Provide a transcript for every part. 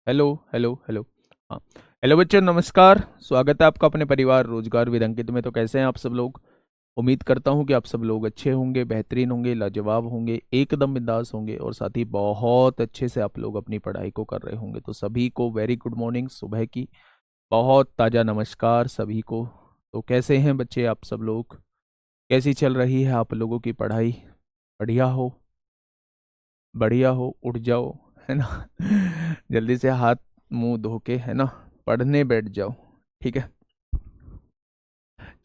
Hello hello hello. हाँ। Hello बच्चों, नमस्कार। स्वागत है आपका अपने परिवार रोजगार विद अंकित में। तो कैसे हैं आप सब लोग? उम्मीद करता हूं कि आप सब लोग अच्छे होंगे, बेहतरीन होंगे, लाजवाब होंगे, एकदम बिंदास होंगे और साथ ही बहुत अच्छे से आप लोग अपनी पढ़ाई को कर रहे होंगे। तो सभी को वेरी गुड मॉर्निंग, सुबह की बहुत ताज़ा नमस्कार सभी को। तो कैसे हैं बच्चे आप सब लोग? कैसी चल रही है आप लोगों की पढ़ाई? बढ़िया हो? बढ़िया हो, उठ जाओ, है ना। जल्दी से हाथ मुंह धो के, है ना, पढ़ने बैठ जाओ। ठीक है,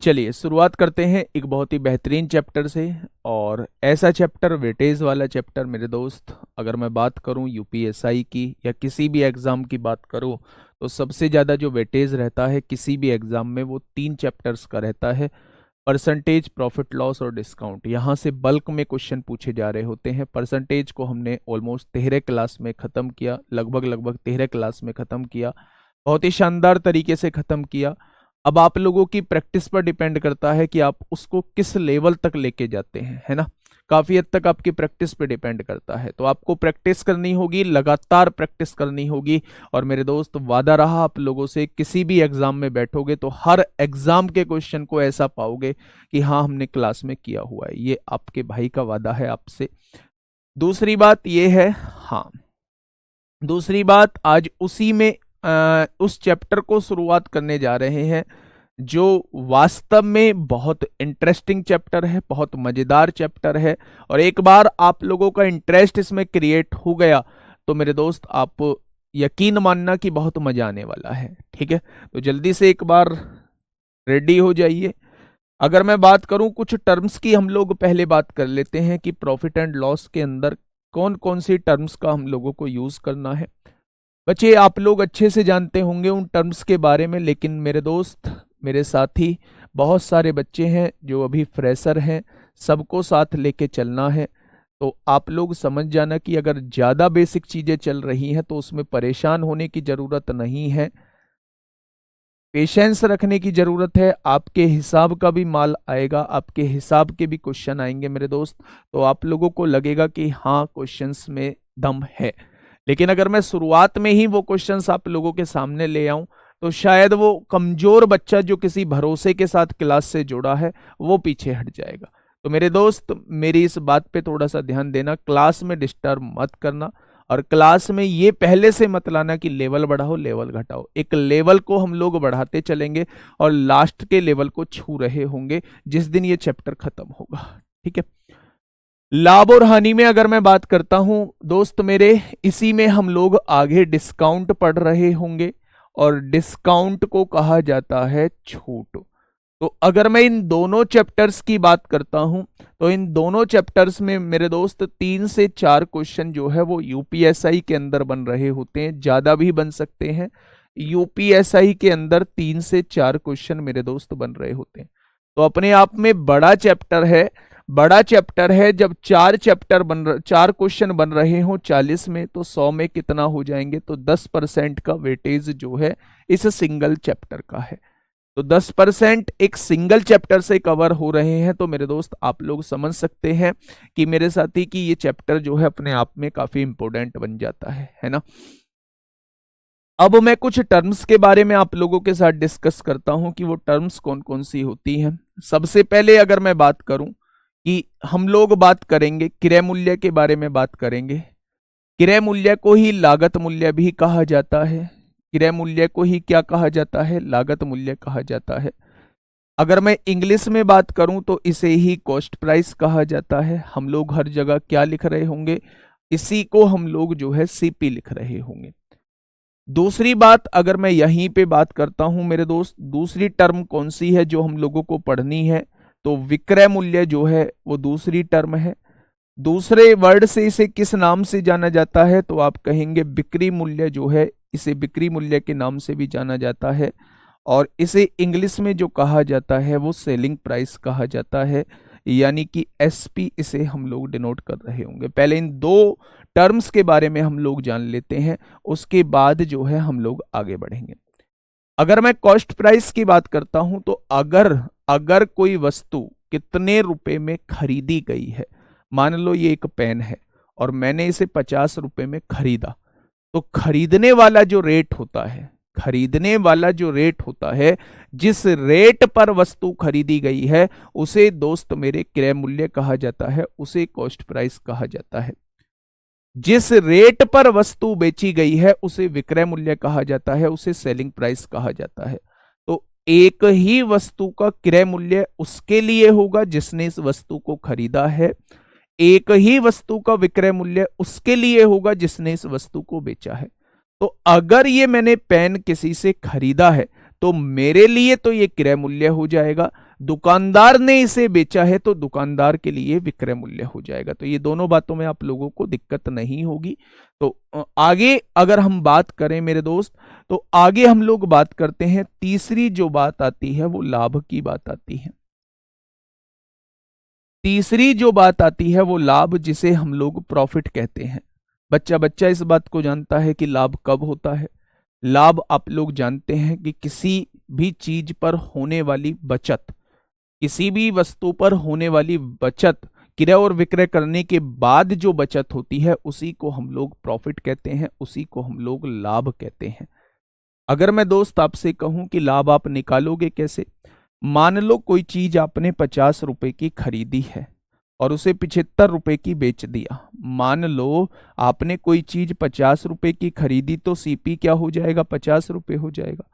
चलिए शुरुआत करते हैं एक बहुत ही बेहतरीन चैप्टर से। और ऐसा चैप्टर, वेटेज वाला चैप्टर मेरे दोस्त। अगर मैं बात करूं यूपीएसआई की या किसी भी एग्जाम की बात करूं, तो सबसे ज़्यादा जो वेटेज रहता है किसी भी एग्जाम में वो तीन चैप्टर्स का रहता है। परसेंटेज, प्रॉफिट लॉस और डिस्काउंट। यहाँ से बल्क में क्वेश्चन पूछे जा रहे होते हैं। परसेंटेज को हमने ऑलमोस्ट 13 क्लास में ख़त्म किया, लगभग लगभग 13 क्लास में ख़त्म किया, बहुत ही शानदार तरीके से ख़त्म किया। अब आप लोगों की प्रैक्टिस पर डिपेंड करता है कि आप उसको किस लेवल तक लेके जाते हैं, है ना। काफ़ी हद तक आपकी प्रैक्टिस पे डिपेंड करता है। तो आपको प्रैक्टिस करनी होगी, लगातार प्रैक्टिस करनी होगी। और मेरे दोस्त, वादा रहा आप लोगों से, किसी भी एग्जाम में बैठोगे तो हर एग्जाम के क्वेश्चन को ऐसा पाओगे कि हाँ, हमने क्लास में किया हुआ है। ये आपके भाई का वादा है आपसे। दूसरी बात ये है, हाँ, दूसरी बात, आज उसी में उस चैप्टर को शुरुआत करने जा रहे हैं जो वास्तव में बहुत इंटरेस्टिंग चैप्टर है, बहुत मजेदार चैप्टर है। और एक बार आप लोगों का इंटरेस्ट इसमें क्रिएट हो गया तो मेरे दोस्त, आप यकीन मानना कि बहुत मजा आने वाला है। ठीक है, तो जल्दी से एक बार रेडी हो जाइए। अगर मैं बात करूं कुछ टर्म्स की, हम लोग पहले बात कर लेते हैं कि प्रॉफिट एंड लॉस के अंदर कौन कौन सी टर्म्स का हम लोगों को यूज करना है। बच्चे, आप लोग अच्छे से जानते होंगे उन टर्म्स के बारे में, लेकिन मेरे दोस्त, मेरे साथी, बहुत सारे बच्चे हैं जो अभी फ्रेशर हैं, सबको साथ लेके चलना है। तो आप लोग समझ जाना कि अगर ज़्यादा बेसिक चीज़ें चल रही हैं तो उसमें परेशान होने की ज़रूरत नहीं है। पेशेंस रखने की ज़रूरत है। आपके हिसाब का भी माल आएगा, आपके हिसाब के भी क्वेश्चन आएंगे मेरे दोस्त। तो आप लोगों को लगेगा कि हाँ, क्वेश्चंस में दम है। लेकिन अगर मैं शुरुआत में ही वो क्वेश्चंस आप लोगों के सामने ले आऊं तो शायद वो कमजोर बच्चा जो किसी भरोसे के साथ क्लास से जुड़ा है वो पीछे हट जाएगा। तो मेरे दोस्त, मेरी इस बात पे थोड़ा सा ध्यान देना, क्लास में डिस्टर्ब मत करना। और क्लास में ये पहले से मत लाना कि लेवल बढ़ाओ लेवल घटाओ। एक लेवल को हम लोग बढ़ाते चलेंगे और लास्ट के लेवल को छू रहे होंगे जिस दिन ये चैप्टर खत्म होगा। ठीक है, लाभ और हानि में अगर मैं बात करता हूं दोस्त मेरे, इसी में हम लोग आगे डिस्काउंट पढ़ रहे होंगे और डिस्काउंट को कहा जाता है छूट। तो अगर मैं इन दोनों चैप्टर्स की बात करता हूं तो इन दोनों चैप्टर्स में मेरे दोस्त 3 से 4 क्वेश्चन जो है वो यूपीएसआई के अंदर बन रहे होते हैं, ज्यादा भी बन सकते हैं। यूपीएसआई के अंदर 3 से 4 क्वेश्चन मेरे दोस्त बन रहे होते हैं। तो अपने आप में बड़ा चैप्टर है। बड़ा चैप्टर है, जब 4 क्वेश्चन बन रहे हो 40 में, तो 100 में कितना हो जाएंगे? तो 10% का वेटेज जो है इस सिंगल चैप्टर का है। तो 10% एक सिंगल चैप्टर से कवर हो रहे हैं। तो मेरे दोस्त, आप लोग समझ सकते हैं कि मेरे साथी कि ये चैप्टर जो है अपने आप में काफी इंपॉर्टेंट बन जाता है ना। अब मैं कुछ टर्म्स के बारे में आप लोगों के साथ डिस्कस करता हूं कि वो टर्म्स कौन कौन सी होती हैं। सबसे पहले अगर मैं बात करूं कि हम लोग बात करेंगे क्रय मूल्य के बारे में बात करेंगे। क्रय मूल्य को ही लागत मूल्य भी कहा जाता है। क्रय मूल्य को ही क्या कहा जाता है? लागत मूल्य कहा जाता है। अगर मैं इंग्लिश में बात करूं तो इसे ही कॉस्ट प्राइस कहा जाता है। हम लोग हर जगह क्या लिख रहे होंगे? इसी को हम लोग जो है सीपी लिख रहे होंगे। दूसरी बात, अगर मैं यहीं पे बात करता हूं मेरे दोस्त, दूसरी टर्म कौन सी है जो हम लोगों को पढ़नी है? तो विक्रय मूल्य जो है वो दूसरी टर्म है। दूसरे वर्ड से इसे किस नाम से जाना जाता है? तो आप कहेंगे बिक्री मूल्य जो है, इसे बिक्री मूल्य के नाम से भी जाना जाता है। और इसे इंग्लिश में जो कहा जाता है वो सेलिंग प्राइस कहा जाता है, यानी कि एसपी इसे हम लोग डिनोट कर रहे होंगे। पहले इन दो टर्म्स के बारे में हम लोग जान लेते हैं, उसके बाद जो है हम लोग आगे बढ़ेंगे। अगर मैं कॉस्ट प्राइस की बात करता हूं तो अगर अगर कोई वस्तु कितने रुपए में खरीदी गई है, मान लो ये एक पेन है और मैंने इसे 50 रुपए में खरीदा, तो खरीदने वाला जो रेट होता है, खरीदने वाला जो रेट होता है, जिस रेट पर वस्तु खरीदी गई है, उसे दोस्त मेरे क्रय मूल्य कहा जाता है, उसे कॉस्ट प्राइस कहा जाता है। जिस रेट पर वस्तु बेची गई है उसे विक्रय मूल्य कहा जाता है, उसे सेलिंग प्राइस कहा जाता है। तो एक ही वस्तु का क्रय मूल्य उसके लिए होगा जिसने इस वस्तु को खरीदा है, एक ही वस्तु का विक्रय मूल्य उसके लिए होगा जिसने इस वस्तु को बेचा है। तो अगर ये मैंने पेन किसी से खरीदा है तो मेरे लिए तो ये क्रय मूल्य हो जाएगा, दुकानदार ने इसे बेचा है तो दुकानदार के लिए विक्रय मूल्य हो जाएगा। तो ये दोनों बातों में आप लोगों को दिक्कत नहीं होगी। तो आगे अगर हम बात करें मेरे दोस्त, तो आगे हम लोग बात करते हैं, तीसरी जो बात आती है वो लाभ की बात आती है। तीसरी जो बात आती है वो लाभ, जिसे हम लोग प्रॉफिट कहते हैं। बच्चा बच्चा इस बात को जानता है कि लाभ कब होता है। लाभ आप लोग जानते हैं कि किसी भी चीज पर होने वाली बचत, किसी भी वस्तु पर होने वाली बचत, क्रय और विक्रय करने के बाद जो बचत होती है उसी को हम लोग प्रॉफिट कहते हैं, उसी को हम लोग लाभ कहते हैं। अगर मैं दोस्त आपसे कहूं कि लाभ आप निकालोगे कैसे, मान लो कोई चीज आपने 50 रुपए की खरीदी है और उसे 75 रुपए की बेच दिया। मान लो आपने कोई चीज 50 रुपए की खरीदी तो सीपी क्या हो जाएगा, 50 रुपए हो जाएगा।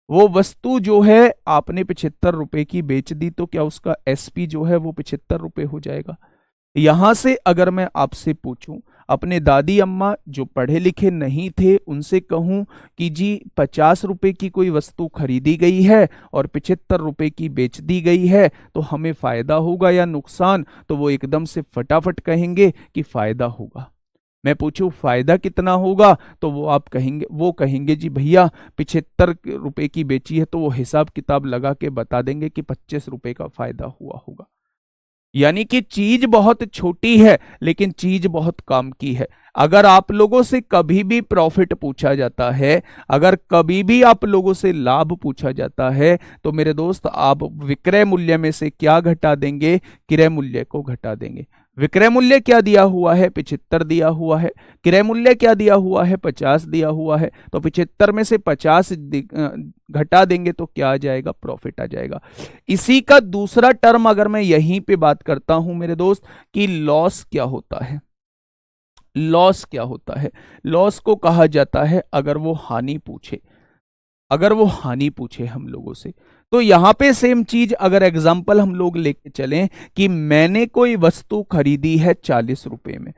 वो वस्तु जो है आपने 75 रुपए की बेच दी तो क्या उसका एसपी जो है वो 75 रुपए हो जाएगा। यहां से अगर मैं आपसे पूछूं, अपने दादी अम्मा जो पढ़े लिखे नहीं थे उनसे कहूं कि जी 50 रुपए की कोई वस्तु खरीदी गई है और 75 रुपए की बेच दी गई है, तो हमें फायदा होगा या नुकसान, तो वो एकदम से फटाफट कहेंगे कि फायदा होगा। मैं पूछूं फायदा कितना होगा, तो वो कहेंगे जी भैया 75 रुपए की बेची है, तो वो हिसाब किताब लगा के बता देंगे कि 25 रुपए का फायदा हुआ होगा। यानी कि चीज बहुत छोटी है लेकिन चीज बहुत काम की है। अगर आप लोगों से कभी भी प्रॉफिट पूछा जाता है, अगर कभी भी आप लोगों से लाभ पूछा जाता है, तो मेरे दोस्त आप विक्रय मूल्य में से क्या घटा देंगे, क्रय मूल्य को घटा देंगे। विक्रय मूल्य क्या दिया हुआ है, 75 दिया हुआ है। क्रय मूल्य क्या दिया हुआ है, 50 दिया हुआ है। तो 75 में से 50 घटा देंगे तो क्या आ जाएगा, प्रॉफिट आ जाएगा। इसी का दूसरा टर्म अगर मैं यहीं पे बात करता हूं मेरे दोस्त कि लॉस क्या होता है। लॉस क्या होता है, लॉस को कहा जाता है अगर वो हानि पूछे, अगर वो हानि पूछे हम लोगों से। तो यहां पे सेम चीज अगर एग्जांपल हम लोग लेके चलें कि मैंने कोई वस्तु खरीदी है 40 रुपए में,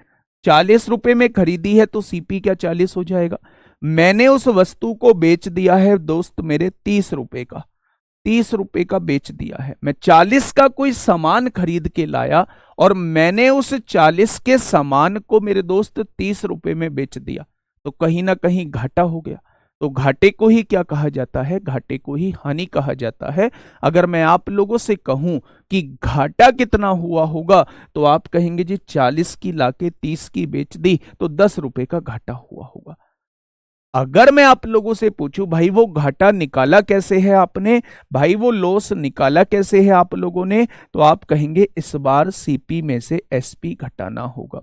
40 रुपए में खरीदी है तो सीपी क्या 40 हो जाएगा। मैंने उस वस्तु को बेच दिया है दोस्त मेरे 30 रुपए का, 30 रुपए का बेच दिया है। मैं 40 का कोई सामान खरीद के लाया और मैंने उस 40 के सामान को मेरे दोस्त 30 रुपए में बेच दिया, तो कहीं ना कहीं घाटा हो गया। तो घाटे को ही क्या कहा जाता है, घाटे को ही हानि कहा जाता है। अगर मैं आप लोगों से कहूं कि घाटा कितना हुआ होगा, तो आप कहेंगे जी 40 की लाके 30 की बेच दी तो 10 रुपए का घाटा हुआ होगा। अगर मैं आप लोगों से पूछूं भाई वो घाटा निकाला कैसे है आपने, भाई वो लॉस निकाला कैसे है आप लोगों ने, तो आप कहेंगे इस बार सीपी में से एसपी घटाना होगा।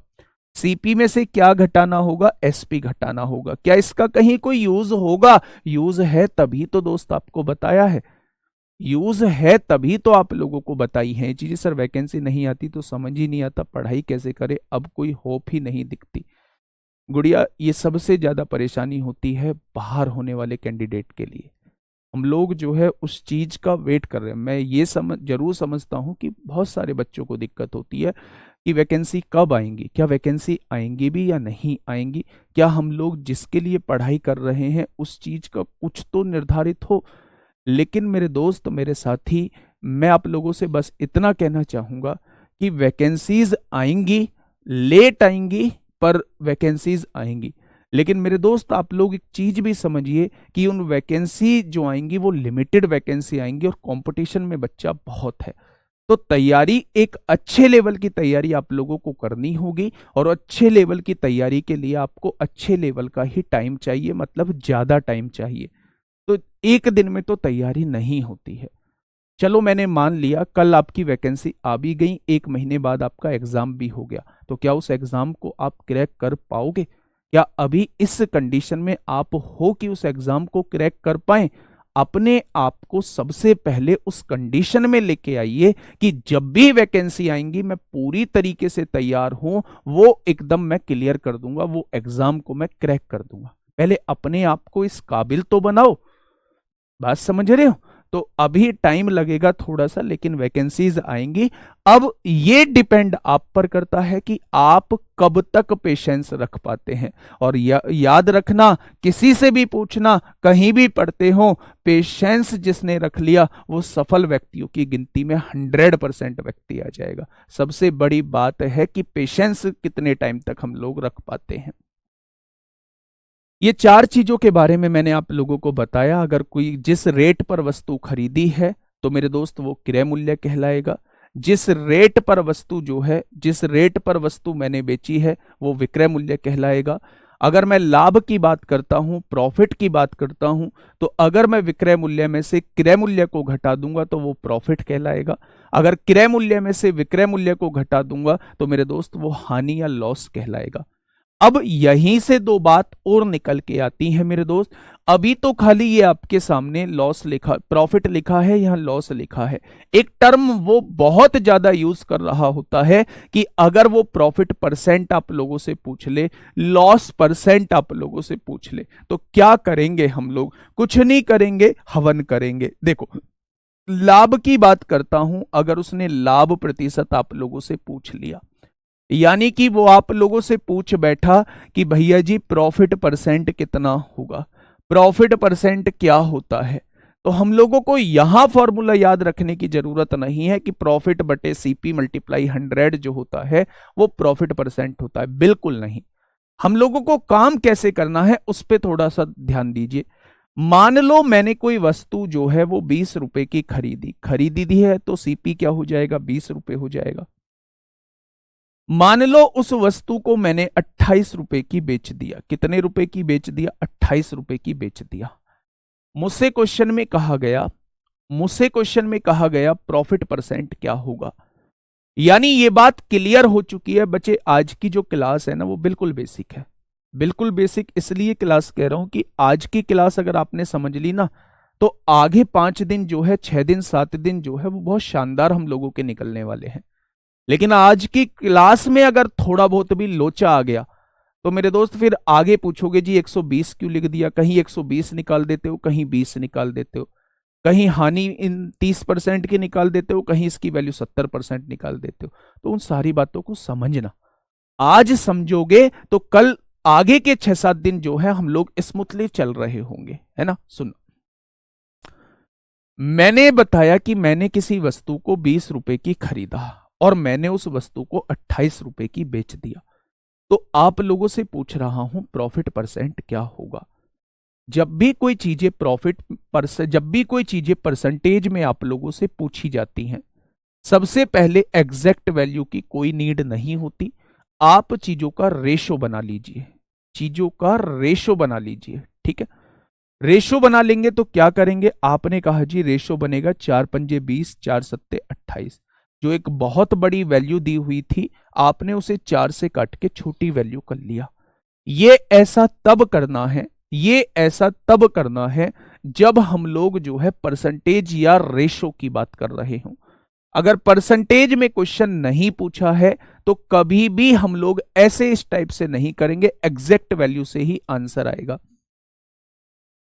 सीपी में से क्या घटाना होगा, एसपी घटाना होगा। क्या इसका कहीं कोई यूज होगा, यूज है तभी तो दोस्त आपको बताया है, यूज है तभी तो आप लोगों को बताई है चीजें। सर वैकेंसी नहीं आती तो समझ ही नहीं आता, पढ़ाई कैसे करे, अब कोई होप ही नहीं दिखती। गुड़िया ये सबसे ज्यादा परेशानी होती है बाहर होने वाले कैंडिडेट के लिए। हम लोग जो है उस चीज का वेट कर रहे हैं। मैं ये जरूर समझता हूं कि बहुत सारे बच्चों को दिक्कत होती है कि वैकेंसी कब आएंगी, क्या वैकेंसी आएंगी भी या नहीं आएंगी, क्या हम लोग जिसके लिए पढ़ाई कर रहे हैं उस चीज का कुछ तो निर्धारित हो। लेकिन मेरे दोस्त, मेरे साथी, मैं आप लोगों से बस इतना कहना चाहूंगा कि वैकेंसीज आएंगी, लेट आएंगी पर वैकेंसीज आएंगी। लेकिन मेरे दोस्त आप लोग एक चीज भी समझिए कि उन वैकेंसी जो आएंगी वो लिमिटेड वैकेंसी आएंगी और कंपटीशन में बच्चा बहुत है। तो तैयारी, एक अच्छे लेवल की तैयारी आप लोगों को करनी होगी और अच्छे लेवल की तैयारी के लिए आपको अच्छे लेवल का ही टाइम चाहिए, मतलब ज्यादा टाइम चाहिए। तो एक दिन में तो तैयारी नहीं होती है। चलो मैंने मान लिया कल आपकी वैकेंसी आ भी गई, 1 महीने बाद आपका एग्जाम भी हो गया, तो क्या उस एग्जाम को आप क्रैक कर पाओगे? क्या अभी इस कंडीशन में आप हो कि उस एग्जाम को क्रैक कर पाए? अपने आप को सबसे पहले उस कंडीशन में लेके आइए कि जब भी वैकेंसी आएंगी मैं पूरी तरीके से तैयार हूं, वो एकदम मैं क्लियर कर दूंगा, वो एग्जाम को मैं क्रैक कर दूंगा। पहले अपने आप को इस काबिल तो बनाओ। बात समझ रहे हो? तो अभी टाइम लगेगा थोड़ा सा, लेकिन वैकेंसीज आएंगी। अब ये डिपेंड आप पर करता है कि आप कब तक पेशेंस रख पाते हैं। और याद रखना, किसी से भी पूछना, कहीं भी पढ़ते हो, पेशेंस जिसने रख लिया वो सफल व्यक्तियों की गिनती में 100% व्यक्ति आ जाएगा। सबसे बड़ी बात है कि पेशेंस कितने टाइम तक हम लोग रख पाते हैं। ये 4 चीजों के बारे में मैंने आप लोगों को बताया। अगर कोई जिस रेट पर वस्तु खरीदी है तो मेरे दोस्त वो क्रय मूल्य कहलाएगा। जिस रेट पर वस्तु जो है, जिस रेट पर वस्तु मैंने बेची है वो विक्रय मूल्य कहलाएगा। अगर मैं लाभ की बात करता हूं, प्रॉफिट की बात करता हूं, तो अगर मैं विक्रय मूल्य में से क्रय मूल्य को घटा दूंगा तो वो प्रॉफिट कहलाएगा। अगर क्रय मूल्य में से विक्रय मूल्य को घटा दूंगा तो मेरे दोस्त वो हानि या लॉस कहलाएगा। अब यहीं से 2 बात और निकल के आती है मेरे दोस्त। अभी तो खाली ये आपके सामने लॉस लिखा, प्रॉफिट लिखा है, यहां लॉस लिखा है। एक टर्म वो बहुत ज्यादा यूज कर रहा होता है कि अगर वो प्रॉफिट परसेंट आप लोगों से पूछ ले, लॉस परसेंट आप लोगों से पूछ ले, तो क्या करेंगे हम लोग? कुछ नहीं करेंगे, हवन करेंगे। देखो, लाभ की बात करता हूं, अगर उसने लाभ प्रतिशत आप लोगों से पूछ लिया, यानी कि वो आप लोगों से पूछ बैठा कि भैया जी प्रॉफिट परसेंट कितना होगा, प्रॉफिट परसेंट क्या होता है, तो हम लोगों को यहां फॉर्मूला याद रखने की जरूरत नहीं है कि प्रॉफिट बटे सीपी मल्टीप्लाई 100 जो होता है वो प्रॉफिट परसेंट होता है। बिल्कुल नहीं। हम लोगों को काम कैसे करना है उस पर थोड़ा सा ध्यान दीजिए। मान लो मैंने कोई वस्तु जो है वो 20 रुपए की खरीदी दी है, तो सीपी क्या हो जाएगा? 20 रुपए हो जाएगा। मान लो उस वस्तु को मैंने 28 रुपए की बेच दिया। कितने रुपए की बेच दिया? 28 रुपए की बेच दिया। मुझसे क्वेश्चन में कहा गया प्रॉफिट परसेंट क्या होगा। यानी ये बात क्लियर हो चुकी है बच्चे। आज की जो क्लास है ना वो बिल्कुल बेसिक है, बिल्कुल बेसिक। इसलिए क्लास कह रहा हूं कि आज की क्लास अगर आपने समझ ली ना, तो आगे 5 दिन जो है, 6 दिन 7 दिन जो है वो बहुत शानदार हम लोगों के निकलने वाले हैं। लेकिन आज की क्लास में अगर थोड़ा बहुत भी लोचा आ गया तो मेरे दोस्त फिर आगे पूछोगे जी 120 क्यों लिख दिया? कहीं 120 निकाल देते हो, कहीं 20 निकाल देते हो, कहीं हानि इन 30% की निकाल देते हो, कहीं इसकी वैल्यू 70% निकाल देते हो। तो उन सारी बातों को समझना। आज समझोगे तो कल आगे के 6-7 दिन जो है हम लोग स्मूथली चल रहे होंगे, है ना। सुनो, मैंने बताया कि मैंने किसी वस्तु को 20 रुपए की खरीदा और मैंने उस वस्तु को 28 रुपए की बेच दिया। तो आप लोगों से पूछ रहा हूं प्रॉफिट परसेंट क्या होगा। जब भी कोई चीजें परसेंटेज में आप लोगों से पूछी जाती हैं, सबसे पहले एग्जैक्ट वैल्यू की कोई नीड नहीं होती। आप चीजों का रेशो बना लीजिए, ठीक है। रेशो बना लेंगे तो क्या करेंगे? आपने कहा जी रेशो बनेगा 4 पंजे 20, 4 सत्ते 28। जो एक बहुत बड़ी वैल्यू दी हुई थी, आपने उसे 4 से काट के छोटी वैल्यू कर लिया। ये ऐसा तब करना है जब हम लोग जो है परसेंटेज या रेशो की बात कर रहे हों। अगर परसेंटेज में क्वेश्चन नहीं पूछा है तो कभी भी हम लोग ऐसे इस टाइप से नहीं करेंगे, एग्जैक्ट वैल्यू से ही आंसर आएगा।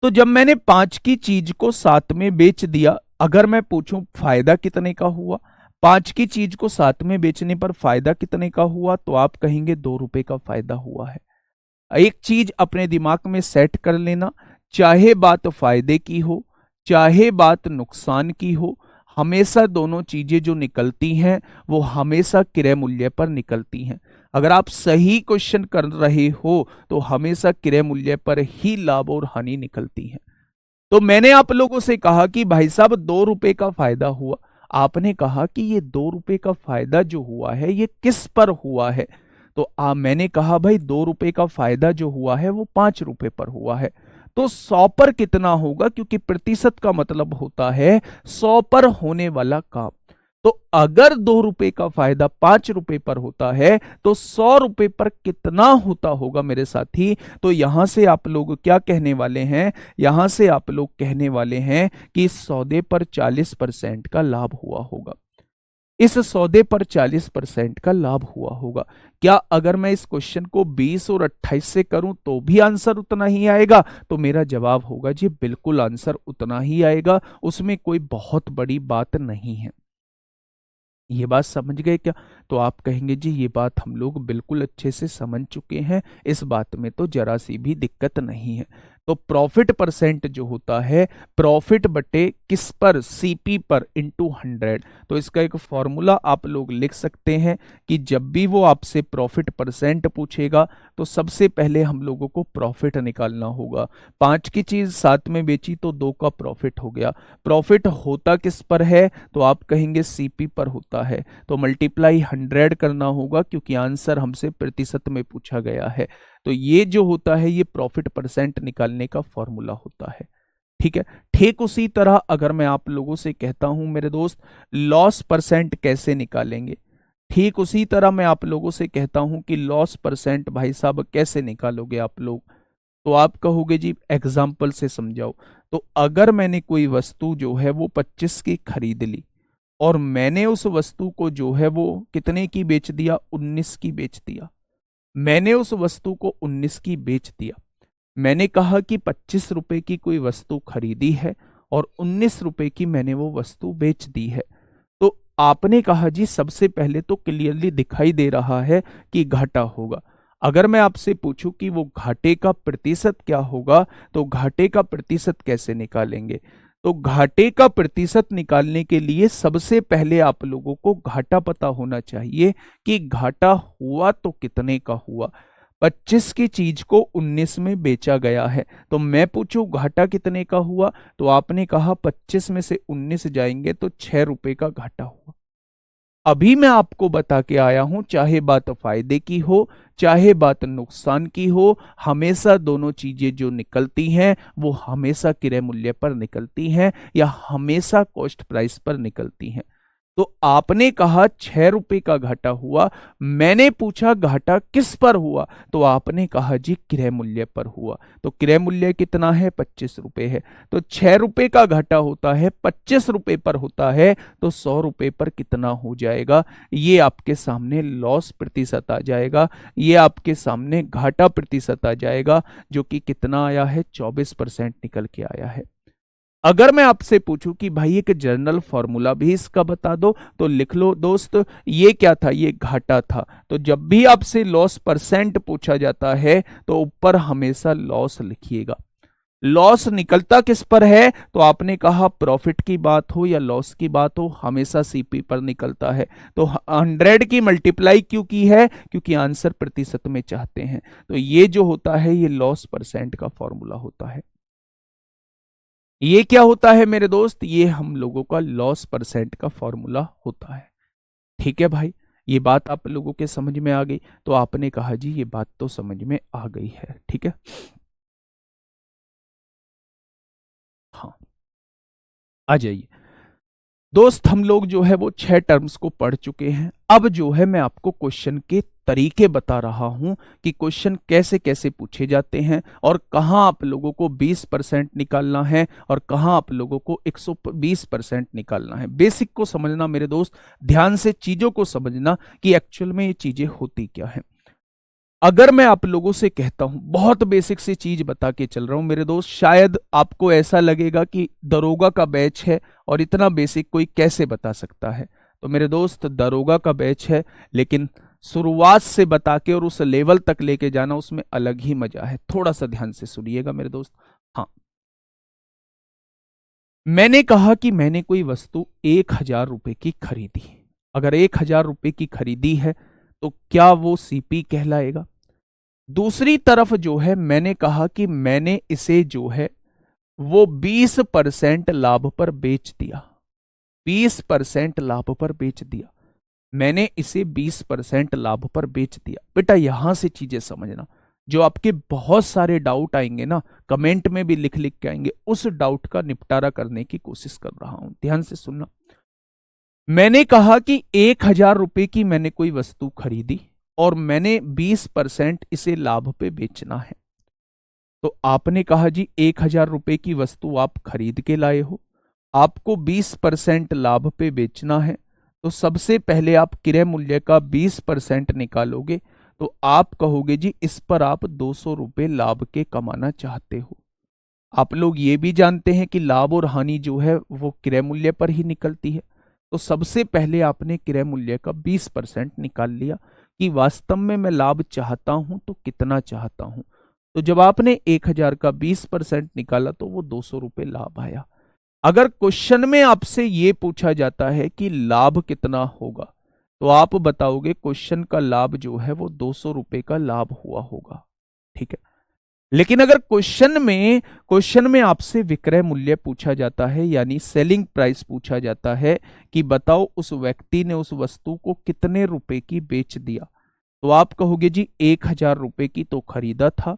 तो जब मैंने 5 की चीज को 7 में बेच दिया, अगर मैं पूछूं फायदा कितने का हुआ, 5 की चीज को 7 में बेचने पर फायदा कितने का हुआ, तो आप कहेंगे 2 रुपए का फायदा हुआ है। एक चीज अपने दिमाग में सेट कर लेना, चाहे बात फायदे की हो चाहे बात नुकसान की हो, हमेशा दोनों चीजें जो निकलती हैं वो हमेशा क्रय मूल्य पर निकलती हैं। अगर आप सही क्वेश्चन कर रहे हो तो हमेशा क्रय मूल्य पर ही लाभ और हानि निकलती है। तो मैंने आप लोगों से कहा कि भाई साहब 2 रुपए का फायदा हुआ। आपने कहा कि ये 2 रुपए का फायदा जो हुआ है ये किस पर हुआ है? तो मैंने कहा भाई 2 रुपए का फायदा जो हुआ है वो 5 रुपए पर हुआ है। तो 100 पर कितना होगा? क्योंकि प्रतिशत का मतलब होता है 100 पर होने वाला काम। तो अगर 2 रुपए का फायदा 5 रुपए पर होता है तो 100 रुपए पर कितना होता होगा मेरे साथी। तो यहां से आप लोग क्या कहने वाले हैं, यहां से आप लोग कहने वाले हैं कि इस सौदे पर 40% का लाभ हुआ होगा, इस सौदे पर 40% का लाभ हुआ होगा। क्या अगर मैं इस क्वेश्चन को 20 और 28 से करूं तो भी आंसर उतना ही आएगा? तो मेरा जवाब होगा जी बिल्कुल आंसर उतना ही आएगा, उसमें कोई बहुत बड़ी बात नहीं है। ये बात समझ गए क्या? तो आप कहेंगे जी ये बात हम लोग बिल्कुल अच्छे से समझ चुके हैं, इस बात में तो जरा सी भी दिक्कत नहीं है। तो प्रॉफिट परसेंट जो होता है, प्रॉफिट बटे किस पर, सीपी पर इंटू 100। तो इसका एक फॉर्मूला आप लोग लिख सकते हैं कि जब भी वो आपसे प्रॉफिट परसेंट पूछेगा तो सबसे पहले हम लोगों को प्रॉफिट निकालना होगा। 5 की चीज 7 में बेची तो 2 का प्रॉफिट हो गया। प्रॉफिट होता किस पर है? तो आप कहेंगे सीपी पर होता है, तो मल्टीप्लाई 100 करना होगा क्योंकि आंसर हमसे प्रतिशत में पूछा गया है। तो ये जो होता है ये प्रॉफिट परसेंट निकालने का फॉर्मूला होता है। ठीक है, ठीक उसी तरह अगर मैं आप लोगों से कहता हूं मेरे दोस्त लॉस परसेंट कैसे निकालेंगे, ठीक उसी तरह मैं आप लोगों से कहता हूं कि लॉस परसेंट भाई साहब कैसे निकालोगे आप लोग, तो आप कहोगे जी एग्जाम्पल से समझाओ। तो अगर मैंने कोई वस्तु जो है वो 25 की खरीद ली और मैंने उस वस्तु को जो है वो कितने की बेच दिया, 19 की बेच दिया। मैंने उस वस्तु को 19 की बेच दिया। मैंने कहा कि 25 रुपए की कोई वस्तु खरीदी है और 19 रुपए की मैंने वो वस्तु बेच दी है। तो आपने कहा जी सबसे पहले तो क्लियरली दिखाई दे रहा है कि घाटा होगा। अगर मैं आपसे पूछूं कि वो घाटे का प्रतिशत क्या होगा, तो घाटे का प्रतिशत कैसे निकालेंगे? तो घाटे का प्रतिशत निकालने के लिए सबसे पहले आप लोगों को घाटा पता होना चाहिए कि घाटा हुआ तो कितने का हुआ। 25 की चीज को 19 में बेचा गया है, तो मैं पूछूं घाटा कितने का हुआ, तो आपने कहा 25 में से 19 जाएंगे तो 6 रुपए का घाटा हुआ। अभी मैं आपको बता के आया हूं, चाहे बात फायदे की हो चाहे बात नुकसान की हो, हमेशा दोनों चीजें जो निकलती हैं वो हमेशा क्रय मूल्य पर निकलती हैं या हमेशा कॉस्ट प्राइस पर निकलती हैं। तो आपने कहा 6 रुपए का घाटा हुआ, मैंने पूछा घाटा किस पर हुआ, तो आपने कहा जी क्रय मूल्य पर हुआ। तो क्रय मूल्य कितना है, 25 रुपए है। तो 6 रुपए का घाटा होता है, 25 रुपए पर होता है, तो 100 रुपए पर कितना हो जाएगा? ये आपके सामने लॉस प्रतिशत आ जाएगा, ये आपके सामने घाटा प्रतिशत आ जाएगा, जो कि कितना आया है, 24% निकल के आया है। अगर मैं आपसे पूछूं कि भाई एक जर्नल फॉर्मूला भी इसका बता दो, तो लिख लो दोस्त, ये क्या था, ये घाटा था। तो जब भी आपसे लॉस परसेंट पूछा जाता है तो ऊपर हमेशा लॉस लिखिएगा। लॉस निकलता किस पर है, तो आपने कहा प्रॉफिट की बात हो या लॉस की बात हो, हमेशा सीपी पर निकलता है। तो 100 की मल्टीप्लाई क्यों की है, क्योंकि आंसर प्रतिशत में चाहते हैं। तो ये जो होता है ये लॉस परसेंट का फॉर्मूला होता है। ये क्या होता है मेरे दोस्त, ये हम लोगों का लॉस परसेंट का फॉर्मूला होता है। ठीक है भाई, ये बात आप लोगों के समझ में आ गई? तो आपने कहा जी ये बात तो समझ में आ गई है, ठीक है। हाँ, आ जाइए दोस्त, हम लोग जो है वो 6 टर्म्स को पढ़ चुके हैं। अब जो है मैं आपको क्वेश्चन के तरीके बता रहा हूं कि क्वेश्चन कैसे कैसे पूछे जाते हैं और कहां आप लोगों को 20% निकालना है और कहां आप लोगों को 120% निकालना है। बेसिक को समझना मेरे दोस्त, ध्यान से चीजों को समझना कि एक्चुअल में ये चीजें होती क्या है। अगर मैं आप लोगों से कहता हूं, बहुत बेसिक सी चीज बता के चल रहा हूं मेरे दोस्त, शायद आपको ऐसा लगेगा कि दरोगा का बैच है और इतना बेसिक कोई कैसे बता सकता है। तो मेरे दोस्त दरोगा का बैच है, लेकिन शुरुआत से बता के और उस लेवल तक लेके जाना, उसमें अलग ही मजा है। थोड़ा सा ध्यान से सुनिएगा मेरे दोस्त। हाँ, मैंने कहा कि मैंने कोई वस्तु 1,000 रुपए की खरीदी। अगर 1,000 रुपए की खरीदी है तो क्या वो सीपी कहलाएगा? दूसरी तरफ जो है मैंने कहा कि मैंने इसे जो है वो 20% लाभ पर बेच दिया। 20% लाभ पर बेच दिया, मैंने इसे 20% लाभ पर बेच दिया। बेटा यहां से चीजें समझना, जो आपके बहुत सारे डाउट आएंगे ना, कमेंट में भी लिख लिख के आएंगे, उस डाउट का निपटारा करने की कोशिश कर रहा हूं, ध्यान से सुनना। मैंने कहा कि 1,000 रुपए की मैंने कोई वस्तु खरीदी और मैंने 20% इसे लाभ पे बेचना है। तो आपने कहा जी 1,000 रुपए की वस्तु आप खरीद के लाए हो, आपको 20% लाभ पे बेचना है, तो सबसे पहले आप क्रय मूल्य का 20% निकालोगे, तो आप कहोगे जी इस पर आप 200 रुपए लाभ के कमाना चाहते हो। आप लोग ये भी जानते हैं कि लाभ और हानि जो है वो क्रय मूल्य पर ही निकलती है। तो सबसे पहले आपने क्रय मूल्य का 20% निकाल लिया कि वास्तव में मैं लाभ चाहता हूं तो कितना चाहता हूं। तो जब आपने 1,000 का 20% निकाला तो वो 200 रुपए लाभ आया। अगर क्वेश्चन में आपसे ये पूछा जाता है कि लाभ कितना होगा, तो आप बताओगे क्वेश्चन का लाभ जो है वो 200 रुपए का लाभ हुआ होगा। ठीक है। लेकिन अगर क्वेश्चन में आपसे विक्रय मूल्य पूछा जाता है यानी सेलिंग प्राइस पूछा जाता है कि बताओ उस व्यक्ति ने उस वस्तु को कितने रुपए की बेच दिया, तो आप कहोगे जी 1,000 रुपए की तो खरीदा था,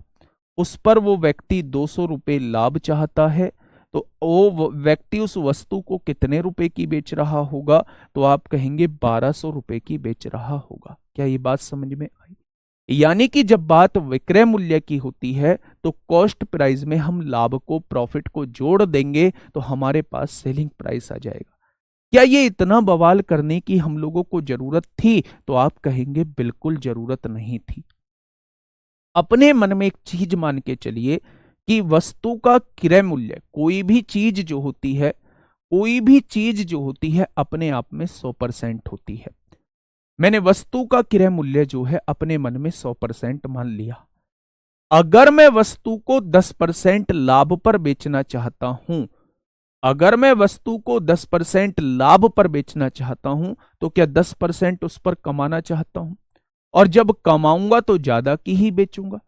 उस पर वो व्यक्ति 200 रुपए लाभ चाहता है, तो वो व्यक्ति उस वस्तु को कितने रुपए की बेच रहा होगा, तो आप कहेंगे 1,200 रुपए की बेच रहा होगा। क्या ये बात समझ में आई? यानी कि जब बात विक्रय मूल्य की होती है तो कॉस्ट प्राइस में हम लाभ को प्रॉफिट को जोड़ देंगे तो हमारे पास सेलिंग प्राइस आ जाएगा। क्या ये इतना बवाल करने की हम लोगों को जरूरत थी? तो आप कहेंगे बिल्कुल जरूरत नहीं थी। अपने मन में एक चीज मान के चलिए कि वस्तु का क्रय मूल्य, कोई भी चीज जो होती है अपने आप में 100% होती है। मैंने वस्तु का क्रय मूल्य जो है अपने मन में 100% मान लिया। अगर मैं वस्तु को 10% लाभ पर बेचना चाहता हूं, अगर मैं वस्तु को 10% लाभ पर बेचना चाहता हूं, तो क्या 10% उस पर कमाना चाहता हूं? और जब कमाऊंगा तो ज्यादा की ही बेचूंगा।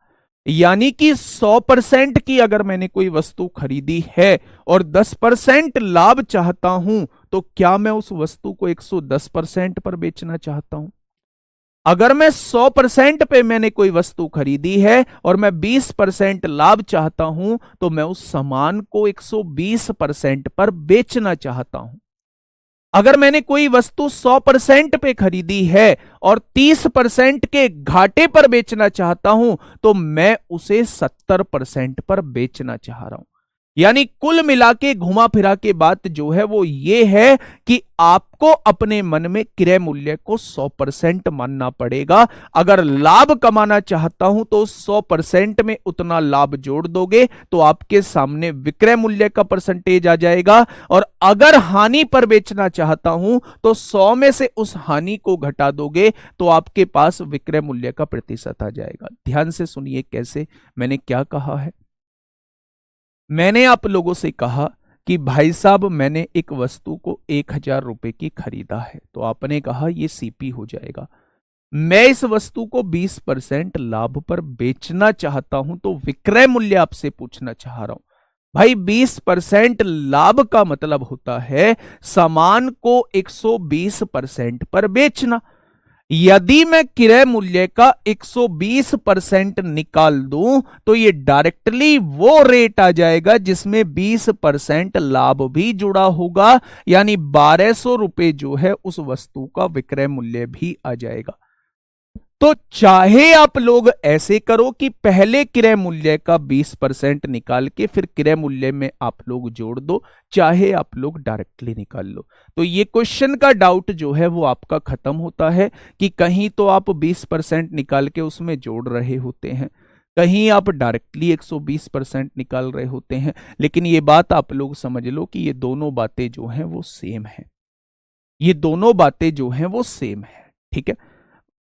यानी कि 100% की अगर मैंने कोई वस्तु खरीदी है और 10% लाभ चाहता हूं, तो क्या मैं उस वस्तु को 110% पर बेचना चाहता हूं? अगर मैं 100% पे मैंने कोई वस्तु खरीदी है और मैं 20% लाभ चाहता हूं, तो मैं उस सामान को 120% पर बेचना चाहता हूं। अगर मैंने कोई वस्तु 100% पे खरीदी है और 30% के घाटे पर बेचना चाहता हूं, तो मैं उसे 70% पर बेचना चाह रहा हूं। यानी कुल मिला के घुमा फिरा के बात जो है वो ये है कि आपको अपने मन में क्रय मूल्य को 100% मानना पड़ेगा। अगर लाभ कमाना चाहता हूं तो 100% में उतना लाभ जोड़ दोगे तो आपके सामने विक्रय मूल्य का परसेंटेज आ जाएगा। और अगर हानि पर बेचना चाहता हूं तो 100 में से उस हानि को घटा दोगे तो आपके पास विक्रय मूल्य का प्रतिशत आ जाएगा। ध्यान से सुनिए कैसे, मैंने क्या कहा है। मैंने आप लोगों से कहा कि भाई साहब मैंने एक वस्तु को 1,000 रुपए की खरीदा है, तो आपने कहा ये सीपी हो जाएगा। मैं इस वस्तु को 20% लाभ पर बेचना चाहता हूं, तो विक्रय मूल्य आपसे पूछना चाह रहा हूं। भाई 20% लाभ का मतलब होता है सामान को 120% पर बेचना। यदि मैं क्रय मूल्य का 120% निकाल दूं तो ये डायरेक्टली वो रेट आ जाएगा जिसमें 20% लाभ भी जुड़ा होगा, यानी 1,200 रुपए जो है उस वस्तु का विक्रय मूल्य भी आ जाएगा। तो चाहे आप लोग ऐसे करो कि पहले क्रय मूल्य का 20% निकाल के फिर क्रय मूल्य में आप लोग जोड़ दो, चाहे आप लोग डायरेक्टली निकाल लो। तो ये क्वेश्चन का डाउट जो है वो आपका खत्म होता है कि कहीं तो आप 20% निकाल के उसमें जोड़ रहे होते हैं, कहीं आप डायरेक्टली 120% निकाल रहे होते हैं। लेकिन ये बात आप लोग समझ लो कि ये दोनों बातें जो हैं वो सेम है, ये दोनों बातें जो हैं वो सेम है। ठीक है,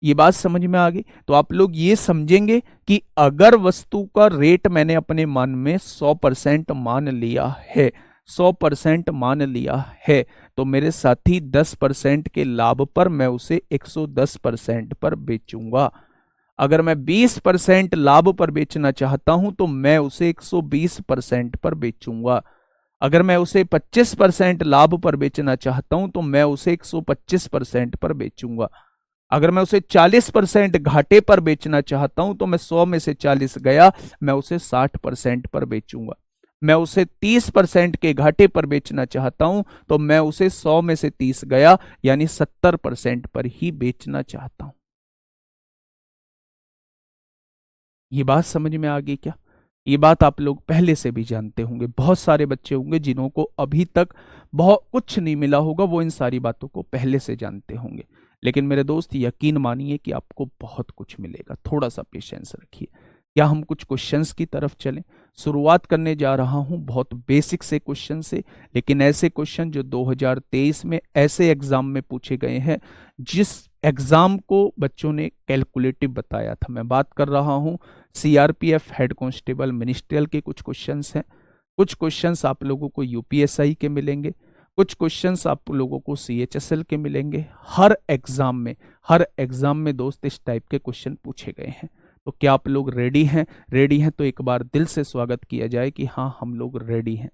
ये बात समझ में आ गई। तो आप लोग ये समझेंगे कि अगर वस्तु का रेट मैंने अपने मन में 100% मान लिया है, 100% मान लिया है, तो मेरे साथी 10% के लाभ पर मैं उसे 110% पर बेचूंगा। अगर मैं 20% लाभ पर बेचना चाहता हूं तो मैं उसे 120% पर बेचूंगा। अगर मैं उसे 25% लाभ पर बेचना चाहता हूं तो मैं उसे 125% पर बेचूंगा। अगर मैं उसे 40% घाटे पर बेचना चाहता हूं तो मैं 100 में से 40 गया, मैं उसे 60% पर बेचूंगा। मैं उसे 30% के घाटे पर बेचना चाहता हूं तो मैं उसे 100 में से 30 गया यानी 70% पर ही बेचना चाहता हूं। ये बात समझ में आ गई क्या? ये बात आप लोग पहले से भी जानते होंगे, बहुत सारे बच्चे होंगे जिन्हों को अभी तक बहुत कुछ नहीं मिला होगा, वो इन सारी बातों को पहले से जानते होंगे। लेकिन मेरे दोस्त यकीन मानिए कि आपको बहुत कुछ मिलेगा, थोड़ा सा पेशेंस रखिए। क्या हम कुछ क्वेश्चंस की तरफ चलें? शुरुआत करने जा रहा हूं बहुत बेसिक से क्वेश्चन से, लेकिन ऐसे क्वेश्चन जो 2023 में ऐसे एग्जाम में पूछे गए हैं जिस एग्जाम को बच्चों ने कैलकुलेटिव बताया था। मैं बात कर रहा हूं सीआरपीएफ, हेड कांस्टेबल, मिनिस्ट्रियल के कुछ क्वेश्चंस हैं। कुछ क्वेश्चंस आप लोगों को यूपीएसआई के मिलेंगे, कुछ क्वेश्चंस आप लोगों को सीएचएसएल के मिलेंगे। हर एग्जाम में दोस्त इस टाइप के क्वेश्चन पूछे गए हैं। तो क्या आप लोग रेडी हैं? रेडी हैं तो एक बार दिल से स्वागत किया जाए कि हाँ हम लोग रेडी हैं।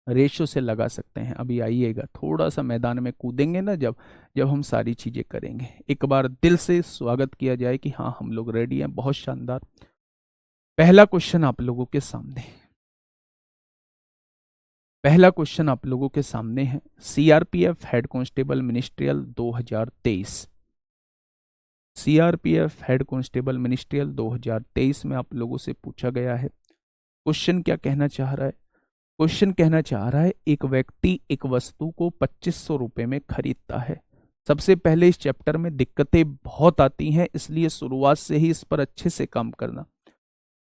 रेशो से लगा सकते हैं, अभी आइएगा, थोड़ा सा मैदान में कूदेंगे ना जब जब हम सारी चीजें करेंगे। एक बार दिल से स्वागत किया जाए कि हाँ हम लोग रेडी हैं। बहुत शानदार। पहला क्वेश्चन आप लोगों के सामने, पहला क्वेश्चन आप लोगों के सामने है CRPF head constable ministerial 2023। CRPF head constable ministerial 2023 में आप लोगों से पूछा गया है। क्वेश्चन क्या कहना चाह रहा है? क्वेश्चन कहना चाह रहा है एक व्यक्ति एक वस्तु को 2500 रुपए में खरीदता है। सबसे पहले इस चैप्टर में दिक्कतें बहुत आती हैं, इसलिए शुरुआत से ही इस पर अच्छे से काम करना।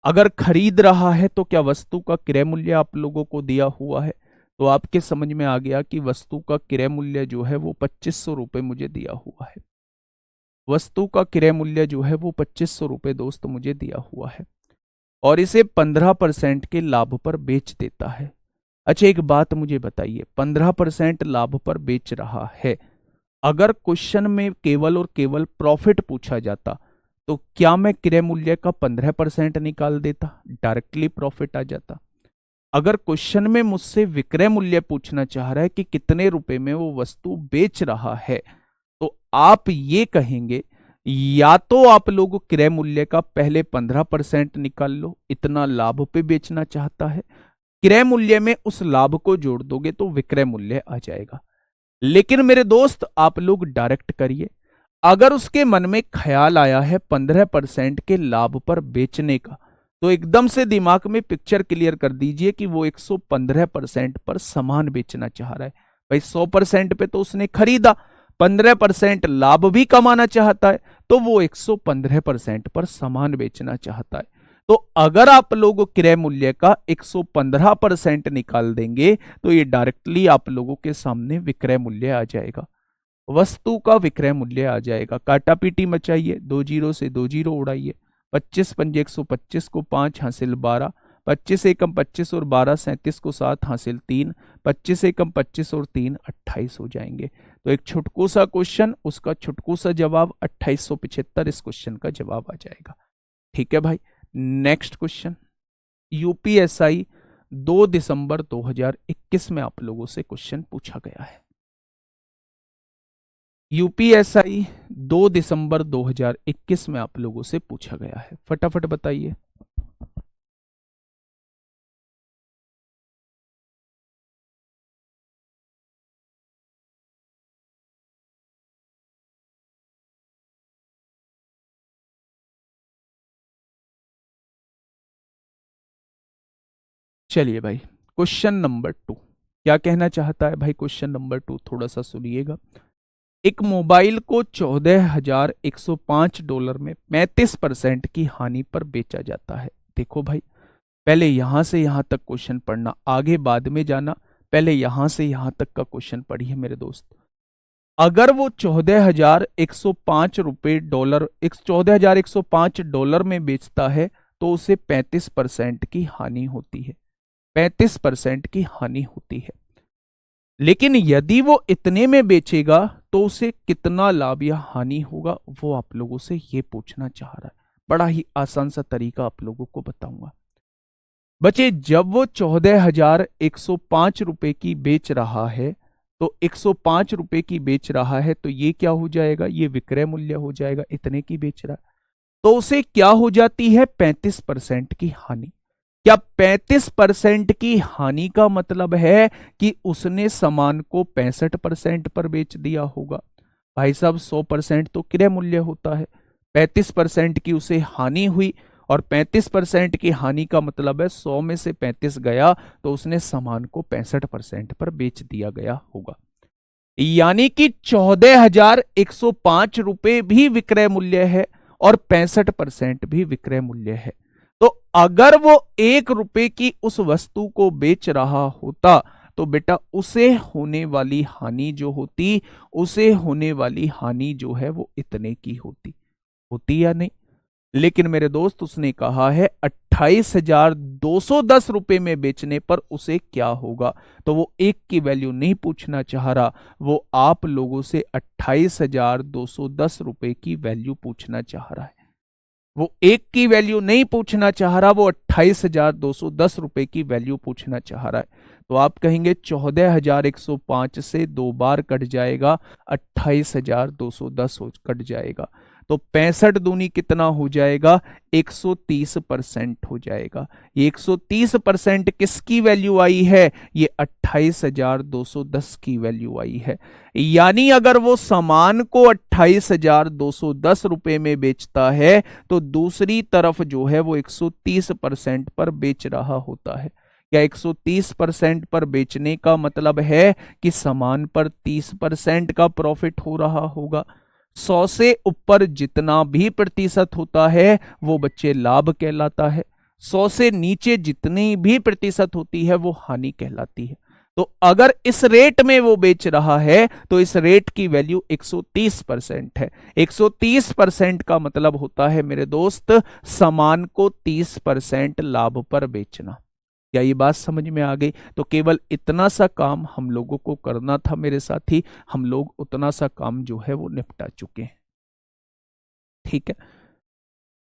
अगर खरीद रहा है तो क्या वस्तु का क्रय मूल्य आप लोगों को दिया हुआ है? तो आपके समझ में आ गया कि वस्तु का क्रय मूल्य जो है वो 2500 रुपए मुझे दिया हुआ है। वस्तु का क्रय मूल्य जो है वो 2500 रुपए दोस्त मुझे दिया हुआ है और इसे 15% के लाभ पर बेच देता है। अच्छा एक बात मुझे बताइए, 15% लाभ पर बेच रहा है, अगर क्वेश्चन में केवल और केवल प्रॉफिट पूछा जाता तो क्या मैं क्रय मूल्य का 15% निकाल देता, डायरेक्टली प्रॉफिट आ जाता। अगर क्वेश्चन में मुझसे विक्रय मूल्य पूछना चाह रहा है कि कितने रुपए में वो वस्तु बेच रहा है, तो आप ये कहेंगे या तो आप लोग क्रय मूल्य का पहले 15% निकाल लो, इतना लाभ पे बेचना चाहता है, क्रय मूल्य में उस लाभ को जोड़ दोगे तो विक्रय मूल्य आ जाएगा। लेकिन मेरे दोस्त आप लोग डायरेक्ट करिए, अगर उसके मन में ख्याल आया है 15% के लाभ पर बेचने का, तो एकदम से दिमाग में पिक्चर क्लियर कर दीजिए कि वो 115% पर सामान बेचना चाह रहा है। भाई 100% पे तो उसने खरीदा, 15% लाभ भी कमाना चाहता है, तो वो 115% पर सामान बेचना चाहता है। तो अगर आप लोग क्रय मूल्य का 115% निकाल देंगे तो ये डायरेक्टली आप लोगों के सामने विक्रय मूल्य आ जाएगा, वस्तु का विक्रय मूल्य आ जाएगा। काटा पीटी मचाइए, 2 जीरो से 2 जीरो उड़ाइए, 25 पंजे 125 को 5 हासिल 12, 25 एकम 25 और 12 37 को 7 हासिल 3, 25 एकम 25 और 3 28 हो जाएंगे। तो एक छुटकू सा क्वेश्चन, उसका छुटकू सा जवाब 2875 इस क्वेश्चन का जवाब आ जाएगा। ठीक है भाई। नेक्स्ट क्वेश्चन, यूपीएसआई 2 दिसंबर 2021 में आप लोगों से क्वेश्चन पूछा गया है। यूपीएसआई 2 दिसंबर 2021 में आप लोगों से पूछा गया है, फटाफट बताइए। चलिए भाई, क्वेश्चन नंबर 2 क्या कहना चाहता है भाई? क्वेश्चन नंबर 2 थोड़ा सा सुनिएगा। एक मोबाइल को $14,105 में 35% की हानि पर बेचा जाता है। देखो भाई, पहले यहां से यहां तक क्वेश्चन पढ़ना, आगे बाद में जाना, पहले यहां से यहां तक का क्वेश्चन पढ़िए मेरे दोस्त। अगर वो $14,105 में बेचता है तो उसे 35% की हानि होती है, 35% की हानि होती है। लेकिन यदि वो इतने में बेचेगा तो उसे कितना लाभ या हानि होगा, वो आप लोगों से ये पूछना चाह रहा है। बड़ा ही आसान सा तरीका आप लोगों को बताऊंगा। बच्चे, जब वो 14,105 की बेच रहा है तो 105 रुपए की बेच रहा है, तो ये क्या हो जाएगा? ये विक्रय मूल्य हो जाएगा, इतने की बेच रहा है। तो उसे क्या हो जाती है? 35% की हानि। क्या 35% की हानि का मतलब है कि उसने सामान को 65% पर बेच दिया होगा? भाई साहब 100% तो क्रय मूल्य होता है, 35% की उसे हानि हुई, और 35% की हानि का मतलब है 100 में से 35 गया, तो उसने सामान को 65% पर बेच दिया गया होगा। यानी कि 14,105 रुपए भी विक्रय मूल्य है और 65% भी विक्रय मूल्य है। तो अगर वो 1 रुपए की उस वस्तु को बेच रहा होता तो बेटा उसे होने वाली हानि जो होती, उसे होने वाली हानि जो है वो इतने की होती, होती या नहीं? लेकिन मेरे दोस्त उसने कहा है 28,210 रुपए में बेचने पर उसे क्या होगा, तो वो एक की वैल्यू नहीं पूछना चाह रहा, वो आप लोगों से 28,210 रुपए की वैल्यू पूछना चाह रहा है। वो एक की वैल्यू नहीं पूछना चाह रहा, वो 28,210 रुपए की वैल्यू पूछना चाह रहा है। तो आप कहेंगे 14,105 से 2 बार कट जाएगा, 28,210 कट जाएगा, तो 65 दूनी कितना हो जाएगा, 130% हो जाएगा। ये 130% किसकी वैल्यू आई है, ये 28,210 की वैल्यू आई है। यानी अगर वो सामान को 28,210 रुपए में बेचता है तो दूसरी तरफ जो है वो 130% पर बेच रहा होता है। या 130% पर बेचने का मतलब है कि सामान पर 30% का प्रॉफिट हो रहा होगा। 100 से ऊपर जितना भी प्रतिशत होता है वो बच्चे लाभ कहलाता है, 100 से नीचे जितनी भी प्रतिशत होती है वो हानि कहलाती है। तो अगर इस रेट में वो बेच रहा है तो इस रेट की वैल्यू 130% है। 130% का मतलब होता है मेरे दोस्त सामान को 30% लाभ पर बेचना। क्या ये बात समझ में आ गई? तो केवल इतना सा काम हम लोगों को करना था मेरे साथी, हम लोग उतना सा काम जो है वो निपटा चुके हैं। ठीक है,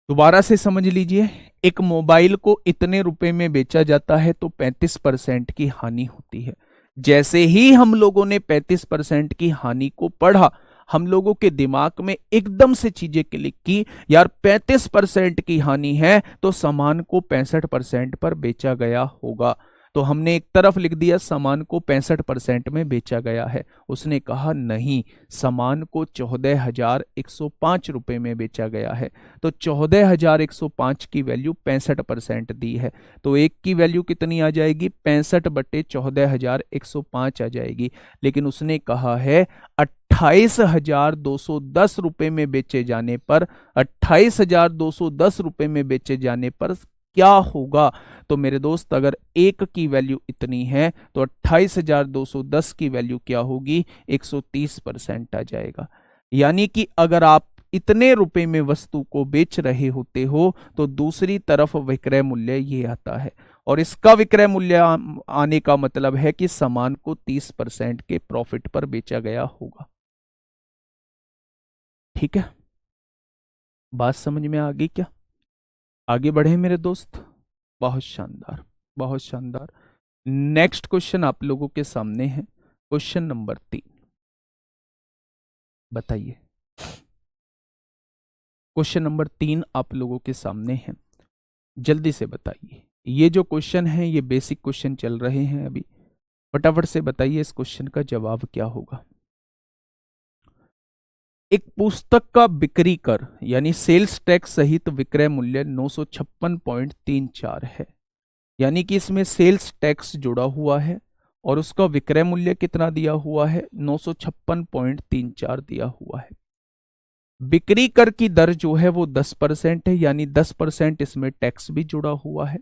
दोबारा से समझ लीजिए, एक मोबाइल को इतने रुपए में बेचा जाता है तो 35% की हानि होती है। जैसे ही हम लोगों ने 35% की हानि को पढ़ा, हम लोगों के दिमाग में एकदम से चीजें क्लिक की, यार 35% की हानि है तो सामान को 65% पर बेचा गया होगा। तो हमने एक तरफ लिख दिया सामान को 65% में बेचा गया है। उसने कहा नहीं, सामान को 14,105 रुपए में बेचा गया है। तो 14,105 की वैल्यू 65% दी है, तो एक की वैल्यू कितनी आ जाएगी, 65/14,105 आ जाएगी। लेकिन उसने कहा है 28,210 रुपए में बेचे जाने पर, 28,210 रुपए में बेचे जाने पर क्या होगा? तो मेरे दोस्त अगर एक की वैल्यू इतनी है तो 28,210 की वैल्यू क्या होगी, 130% आ जाएगा। यानी कि अगर आप इतने रुपए में वस्तु को बेच रहे होते हो तो दूसरी तरफ विक्रय मूल्य ये आता है, और इसका विक्रय मूल्य आने का मतलब है कि सामान को 30% के प्रॉफिट पर बेचा गया होगा। ठीक है, बात समझ में आ गई क्या? आगे बढ़े मेरे दोस्त, बहुत शानदार, बहुत शानदार। नेक्स्ट क्वेश्चन आप लोगों के सामने है, क्वेश्चन नंबर 3। बताइए, क्वेश्चन नंबर 3 आप लोगों के सामने है, जल्दी से बताइए। ये जो क्वेश्चन है ये बेसिक क्वेश्चन चल रहे हैं अभी, फटाफट से बताइए इस क्वेश्चन का जवाब क्या होगा। एक पुस्तक का बिक्री कर यानी सेल्स टैक्स सहित विक्रय मूल्य 956.34 है, यानी कि इसमें सेल्स टैक्स जुड़ा हुआ है और उसका विक्रय मूल्य कितना दिया हुआ है, 956.34 दिया हुआ है। बिक्री कर की दर जो है वो 10% है, यानी 10% इसमें टैक्स भी जुड़ा हुआ है।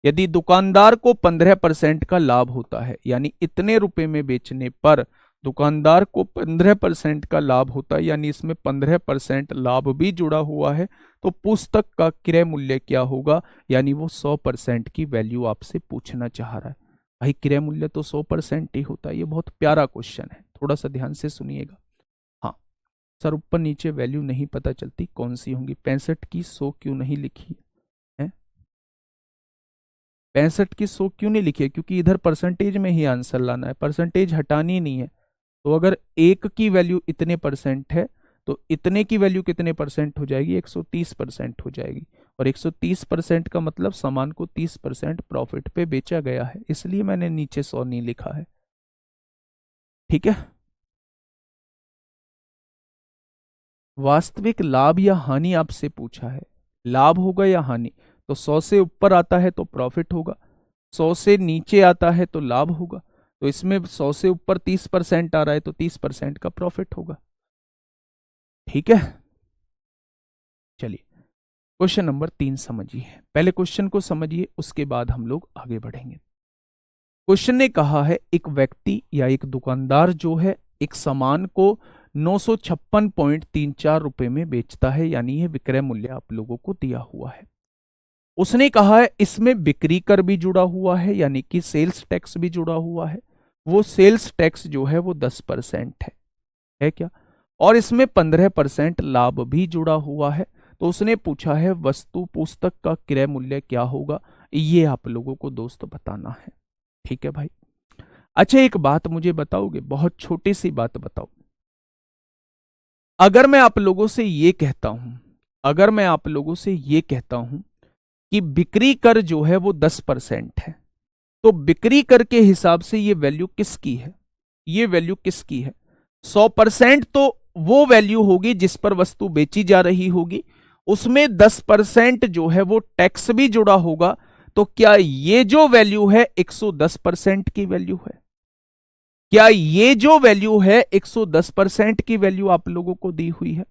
यदि दुकानदार को 15% का लाभ होता है, यानी इतने रुपए में बेचने पर दुकानदार को 15% का लाभ होता है, यानी इसमें 15% लाभ भी जुड़ा हुआ है, तो पुस्तक का क्रय मूल्य क्या होगा, यानी वो 100% की वैल्यू आपसे पूछना चाह रहा है। भाई क्रय मूल्य तो 100% ही होता है। ये बहुत प्यारा क्वेश्चन है, थोड़ा सा ध्यान से सुनिएगा। हाँ सर, ऊपर नीचे वैल्यू नहीं पता चलती कौन सी होंगी, 65 की 100 क्यों नहीं लिखी है? 65 की 100 क्यों नहीं लिखी है? क्योंकि इधर परसेंटेज में ही आंसर लाना है, परसेंटेज हटानी नहीं है। तो अगर एक की वैल्यू इतने परसेंट है तो इतने की वैल्यू कितने परसेंट हो जाएगी, 130% हो जाएगी। और 130% का मतलब सामान को 30% प्रॉफिट पे बेचा गया है, इसलिए मैंने नीचे 100 नहीं लिखा है। ठीक है। वास्तविक लाभ या हानि आपसे पूछा है, लाभ होगा या हानि, तो 100 से ऊपर आता है तो प्रॉफिट होगा, 100 से नीचे आता है तो लाभ होगा। तो इसमें 100 से ऊपर 30% आ रहा है तो 30% का प्रॉफिट होगा। ठीक है, चलिए क्वेश्चन नंबर 3 समझिए। पहले क्वेश्चन को समझिए, उसके बाद हम लोग आगे बढ़ेंगे। क्वेश्चन ने कहा है एक व्यक्ति या एक दुकानदार जो है एक सामान को 956.34 रुपए में बेचता है, यानी यह विक्रय मूल्य आप लोगों को दिया हुआ है। उसने कहा है इसमें बिक्री कर भी जुड़ा हुआ है, यानी कि सेल्स टैक्स भी जुड़ा हुआ है। वो सेल्स टैक्स जो है वो 10% है क्या, और इसमें 15% लाभ भी जुड़ा हुआ है। तो उसने पूछा है वस्तु पुस्तक का क्रय मूल्य क्या होगा, ये आप लोगों को दोस्त बताना है। ठीक है भाई। अच्छा एक बात मुझे बताओगे, बहुत छोटी सी बात बताओ, अगर मैं आप लोगों से ये कहता हूं, अगर मैं आप लोगों से ये कहता हूं कि बिक्री कर जो है वो 10% है, तो बिक्री कर के हिसाब से ये वैल्यू किसकी है, ये वैल्यू किसकी है? 100% तो वो वैल्यू होगी जिस पर वस्तु बेची जा रही होगी, उसमें 10% जो है वो टैक्स भी जुड़ा होगा। तो क्या ये जो वैल्यू है 110% की वैल्यू है? क्या ये जो वैल्यू है 110% की वैल्यू आप लोगों को दी हुई है?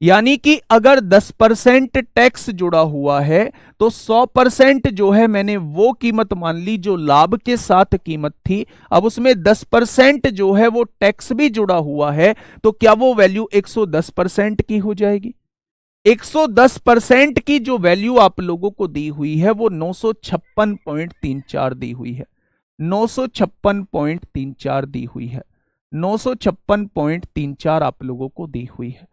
यानी कि अगर 10% टैक्स जुड़ा हुआ है तो 100% जो है मैंने वो कीमत मान ली जो लाभ के साथ कीमत थी, अब उसमें 10% जो है वो टैक्स भी जुड़ा हुआ है, तो क्या वो वैल्यू 110% की हो जाएगी? 110% की जो वैल्यू आप लोगों को दी हुई है वो 956.34 दी हुई है, 956.34 दी हुई है, 956.34 आप लोगों को दी हुई है।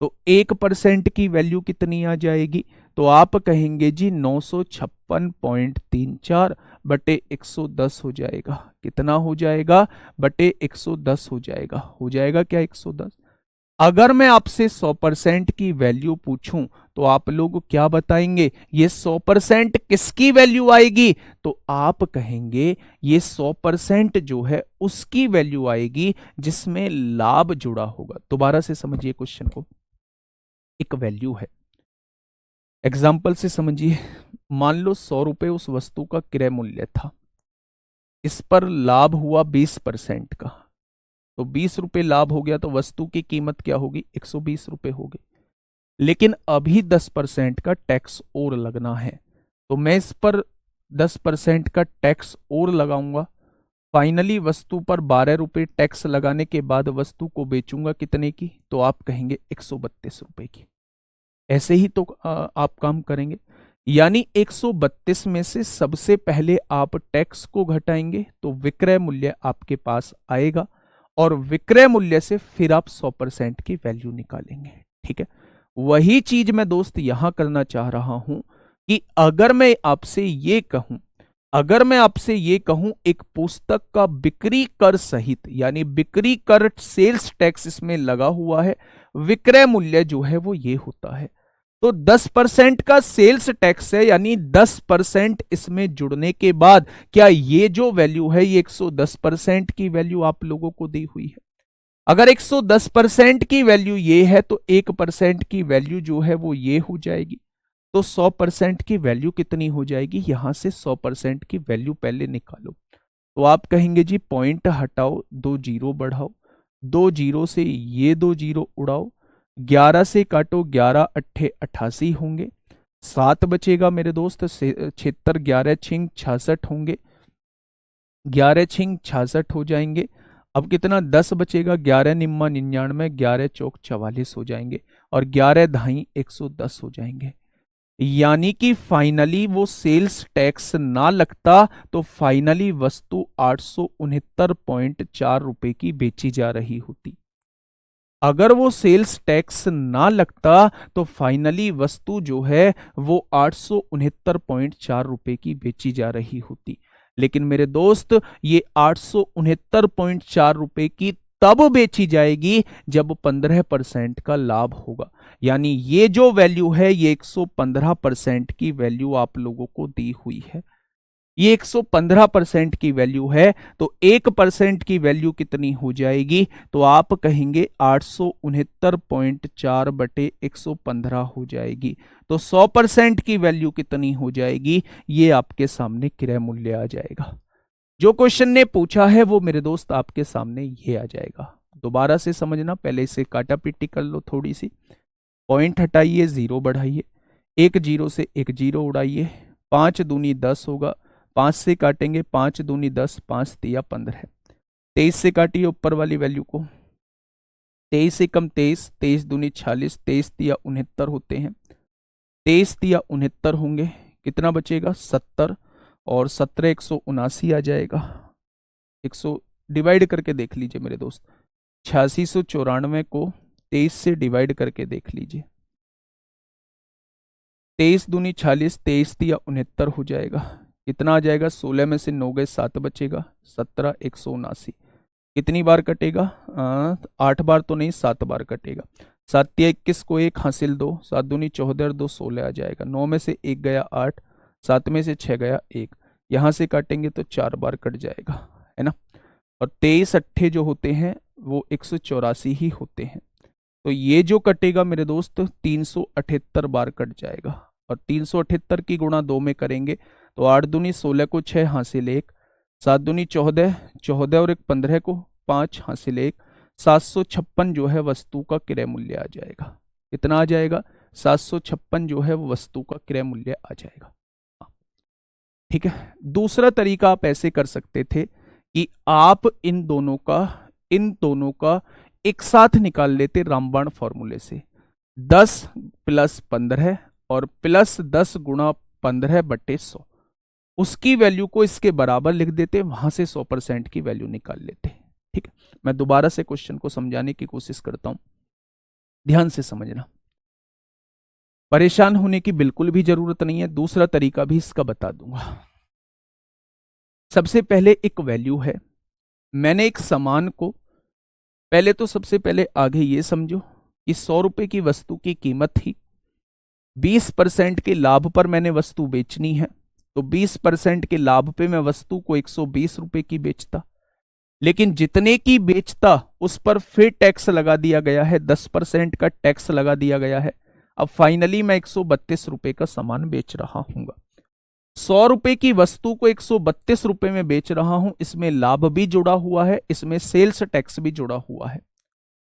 तो 1% की वैल्यू कितनी आ जाएगी? तो आप कहेंगे जी 956.34 बटे 110 हो जाएगा। कितना हो जाएगा? बटे 110 हो जाएगा। हो जाएगा क्या 110? अगर मैं आपसे 100% की वैल्यू पूछूं तो आप लोग क्या बताएंगे? ये 100% किसकी वैल्यू आएगी? तो आप कहेंगे ये 100% जो है उसकी वैल्यू आएगी जिसमें लाभ जुड़ा होगा। दोबारा से समझिए क्वेश्चन को, एक वैल्यू है, एग्जाम्पल से समझिए। मान लो 100 रुपए उस वस्तु का क्रय मूल्य था, इस पर लाभ हुआ 20% का, तो 20 रुपए लाभ हो गया, तो वस्तु की कीमत क्या होगी? 120 रुपए होगी। लेकिन अभी 10% का टैक्स और लगना है, तो मैं इस पर 10% का टैक्स और लगाऊंगा। फाइनली वस्तु पर 12 रुपए टैक्स लगाने के बाद वस्तु को बेचूंगा कितने की? तो आप कहेंगे 132 रुपए की। ऐसे ही तो आप काम करेंगे, यानी 132 में से सबसे पहले आप टैक्स को घटाएंगे तो विक्रय मूल्य आपके पास आएगा, और विक्रय मूल्य से फिर आप 100% की वैल्यू निकालेंगे। ठीक है, वही चीज मैं दोस्त यहां करना चाह रहा हूं कि अगर मैं आपसे ये कहूं, अगर मैं आपसे ये कहूं एक पुस्तक का बिक्री कर सहित, यानी बिक्री कर सेल्स टैक्स इसमें लगा हुआ है, विक्रय मूल्य जो है वो ये होता है, तो 10% का सेल्स टैक्स है, यानी 10% इसमें जुड़ने के बाद क्या ये जो वैल्यू है ये 110% की वैल्यू आप लोगों को दी हुई है। अगर 110% की वैल्यू ये है तो 1% की वैल्यू जो है वो ये हो जाएगी। तो 100% की वैल्यू कितनी हो जाएगी? यहां से 100% की वैल्यू पहले निकालो। तो आप कहेंगे जी पॉइंट हटाओ, 2 जीरो बढ़ाओ, 2 जीरो से ये 2 जीरो उड़ाओ, 11 से काटो, 11 अट्ठे 88 होंगे, 7 बचेगा मेरे दोस्त 76, 11 छिंग 66 होंगे, 11 छिंग 66 हो जाएंगे। अब कितना 10 बचेगा, 11 निम्मा 99, 11 चौक 44 हो जाएंगे, और 11 धाई 110 हो जाएंगे। यानी कि फाइनली वो सेल्स टैक्स ना लगता तो फाइनली वस्तु 869.4 रुपए की बेची जा रही होती। अगर वो सेल्स टैक्स ना लगता तो फाइनली वस्तु जो है वो 869.4 रुपए की बेची जा रही होती। लेकिन मेरे दोस्त ये 869.4 रुपए की तब बेची जाएगी जब 15% का लाभ होगा। यानी ये जो वैल्यू है ये 115% की वैल्यू आप लोगों को दी हुई है। ये 115% की वैल्यू है, तो 1% की वैल्यू कितनी हो जाएगी? तो आप कहेंगे 869.4 बटे 115 हो जाएगी। तो 100% की वैल्यू कितनी हो जाएगी? ये आपके सामने क्रय मूल्य आ जाएगा। जो क्वेश्चन ने पूछा है वो मेरे दोस्त आपके सामने ये आ जाएगा। दोबारा से समझना, पहले इसे काटा पीटी कर लो थोड़ी सी। पॉइंट हटाइए, जीरो बढ़ाइए, एक जीरो से एक जीरो उड़ाइए, 5 दूनी 10 होगा, 5 से काटेंगे, 5 दूनी 10, 5 तिया 15, 23 से काटिए ऊपर वाली वैल्यू को, 23 से कम 23, 23 दूनी 46, 23 तिया 69 होते हैं, 23 तिया 69 होंगे, कितना बचेगा? 70, और 17 179 आ जाएगा। 100 डिवाइड करके देख लीजिए मेरे दोस्त, 8694 को 23 से डिवाइड करके देख लीजिए, 23 दूनी 46, 23 तिया 69 हो जाएगा। कितना आ जाएगा? 16 में से 9 गए 7 बचेगा, 17 179। कितनी बार कटेगा? 8 बार तो नहीं, 7 बार कटेगा। 7 तिया 21 को 1 हासिल 2, 7 दूनी 14, 2 16 आ जाएगा। 9 में से 1 गया 8, 7 में से 6 गया 1, यहां से काटेंगे तो 4 बार कट जाएगा, है ना। और 23 अट्ठे जो होते हैं वो 184 ही होते हैं। तो ये जो कटेगा मेरे दोस्त 378 बार कट जाएगा। और 378 की गुणा 2 में करेंगे तो 8 दूनी 16 को 6 हासिल 1, 7 दूनी 14, 14 और 1 15 को 5 हासिल 1, 756 जो है वस्तु का क्रय मूल्य आ जाएगा। कितना आ जाएगा? 756 जो है वो वस्तु का क्रय मूल्य आ जाएगा। ठीक है। दूसरा तरीका आप ऐसे कर सकते थे कि आप इन दोनों का एक साथ निकाल लेते रामबाण फॉर्मूले से, 10 प्लस 15 और प्लस 10 गुणा 15 बटे 100, उसकी वैल्यू को इसके बराबर लिख देते, वहां से 100% की वैल्यू निकाल लेते। ठीक है, मैं दोबारा से क्वेश्चन को समझाने की कोशिश करता हूं, ध्यान से समझना, परेशान होने की बिल्कुल भी जरूरत नहीं है। दूसरा तरीका भी इसका बता दूंगा। सबसे पहले एक वैल्यू है, मैंने एक सामान को, पहले तो सबसे पहले आगे ये समझो कि 100 रुपए की वस्तु की कीमत थी, 20% के लाभ पर मैंने वस्तु बेचनी है, तो 20% के लाभ पे मैं वस्तु को 120 रुपए की बेचता, लेकिन जितने की बेचता उस पर फिर टैक्स लगा दिया गया है, 10% का टैक्स लगा दिया गया है। अब फाइनली मैं 132 रुपए का सामान बेच रहा हूं। 100 रुपए की वस्तु को 132 रुपए में बेच रहा हूं, इसमें लाभ भी जुड़ा हुआ है, इसमें सेल्स टैक्स भी जुड़ा हुआ है,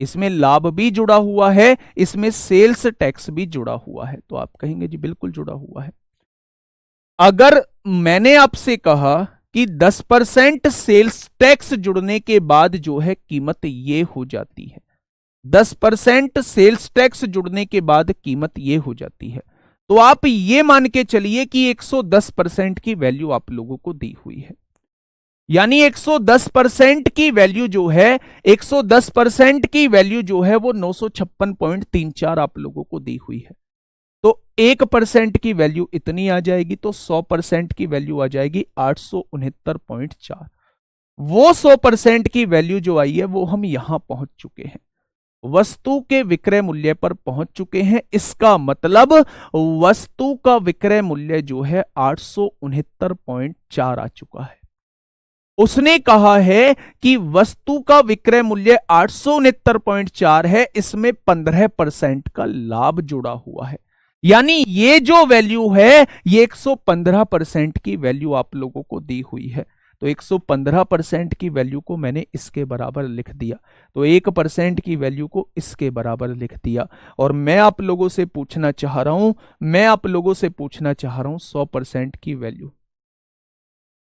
इसमें लाभ भी जुड़ा हुआ है, इसमें सेल्स टैक्स भी जुड़ा हुआ है। तो आप कहेंगे जी बिल्कुल जुड़ा हुआ है। अगर मैंने आपसे कहा कि 10% सेल्स टैक्स जुड़ने के बाद जो है कीमत ये हो जाती है, 10% सेल्स टैक्स जुड़ने के बाद कीमत ये हो जाती है, तो आप ये मान के चलिए कि 110% की वैल्यू आप लोगों को दी हुई है। यानी 110% की वैल्यू जो है, 110% की वैल्यू जो है वो 956.34 आप लोगों को दी हुई है। तो 1% की वैल्यू इतनी आ जाएगी, तो 100% की वैल्यू आ जाएगी 869.4। वो 100% की वैल्यू जो आई है वो हम यहां पहुंच चुके हैं, वस्तु के विक्रय मूल्य पर पहुंच चुके हैं। इसका मतलब वस्तु का विक्रय मूल्य जो है 869.4 आ चुका है। उसने कहा है कि वस्तु का विक्रय मूल्य 869.4 है, इसमें 15% का लाभ जुड़ा हुआ है। यानी ये जो वैल्यू है ये 115% की वैल्यू आप लोगों को दी हुई है। तो 115% की वैल्यू को मैंने इसके बराबर लिख दिया, तो 1% की वैल्यू को इसके बराबर लिख दिया। और मैं आप लोगों से पूछना चाह रहा हूं 100% की वैल्यू,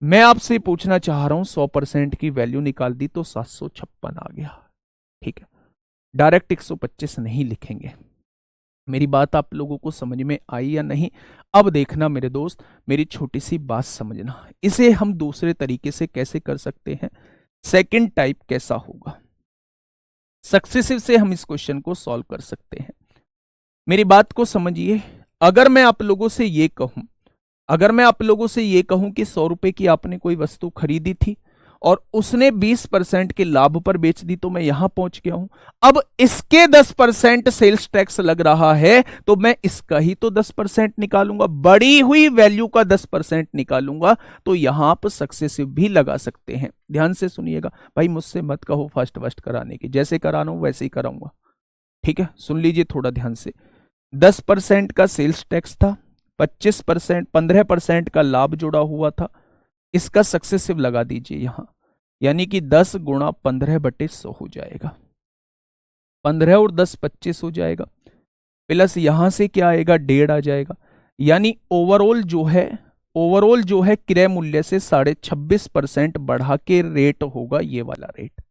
मैं आपसे पूछना चाह रहा हूं 100% की वैल्यू निकाल दी तो 756 आ गया। ठीक है, डायरेक्ट 125 नहीं लिखेंगे। मेरी बात आप लोगों को समझ में आई या नहीं? अब देखना मेरे दोस्त, मेरी छोटी सी बात समझना, इसे हम दूसरे तरीके से कैसे कर सकते हैं, सेकंड टाइप कैसा होगा, सक्सेसिव से हम इस क्वेश्चन को सॉल्व कर सकते हैं। मेरी बात को समझिए, अगर मैं आप लोगों से ये कहूं कि 100 रुपए की आपने कोई वस्तु खरीदी थी और उसने 20% के लाभ पर बेच दी तो मैं यहां पहुंच गया हूं। अब इसके 10% सेल्स टैक्स लग रहा है तो मैं इसका ही तो 10% निकालूंगा, बढ़ी हुई वैल्यू का 10% निकालूंगा। तो यहां आप सक्सेसिव भी लगा सकते हैं। ध्यान से सुनिएगा भाई, मुझसे मत कहो फर्स्ट फर्स्ट कराने की, जैसे कराना हूं वैसे ही कराऊंगा। ठीक है, सुन लीजिए थोड़ा ध्यान से। 10% का सेल्स टैक्स था, 25% 15% का लाभ जुड़ा हुआ था, इसका सक्सेसिव लगा दीजिए यहां, यानी कि 10 गुणा 15/100 हो जाएगा। 15 और 10 25 हो जाएगा, प्लस यहां से क्या आएगा 1.5 आ जाएगा। यानी ओवरऑल जो है क्रय मूल्य से 26.5% बढ़ा के रेट होगा ये वाला रेट।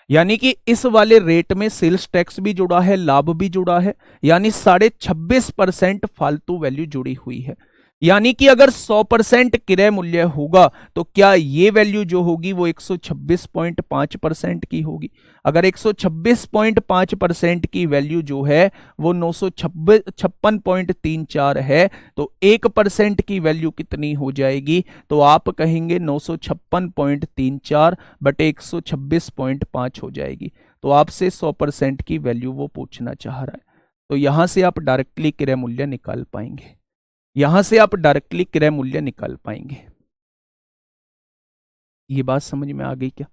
यानी कि इस वाले रेट में सेल्स टैक्स भी जुड़ा है, लाभ भी जुड़ा है, यानी 26.5% फालतू वैल्यू जुड़ी हुई है। यानी कि अगर 100% क्रय मूल्य होगा तो क्या ये वैल्यू जो होगी वो 126.5% की होगी। अगर 126.5% की वैल्यू जो है वो 956.34 है तो 1% की वैल्यू कितनी हो जाएगी, तो आप कहेंगे 956.34 बटे 126.5 हो जाएगी। तो आपसे 100% की वैल्यू वो पूछना चाह रहा है। तो यहां से आप डायरेक्टली क्रय मूल्य निकाल पाएंगे, यहां से आप डायरेक्टली क्रय मूल्य निकाल पाएंगे। ये बात समझ में आ गई क्या?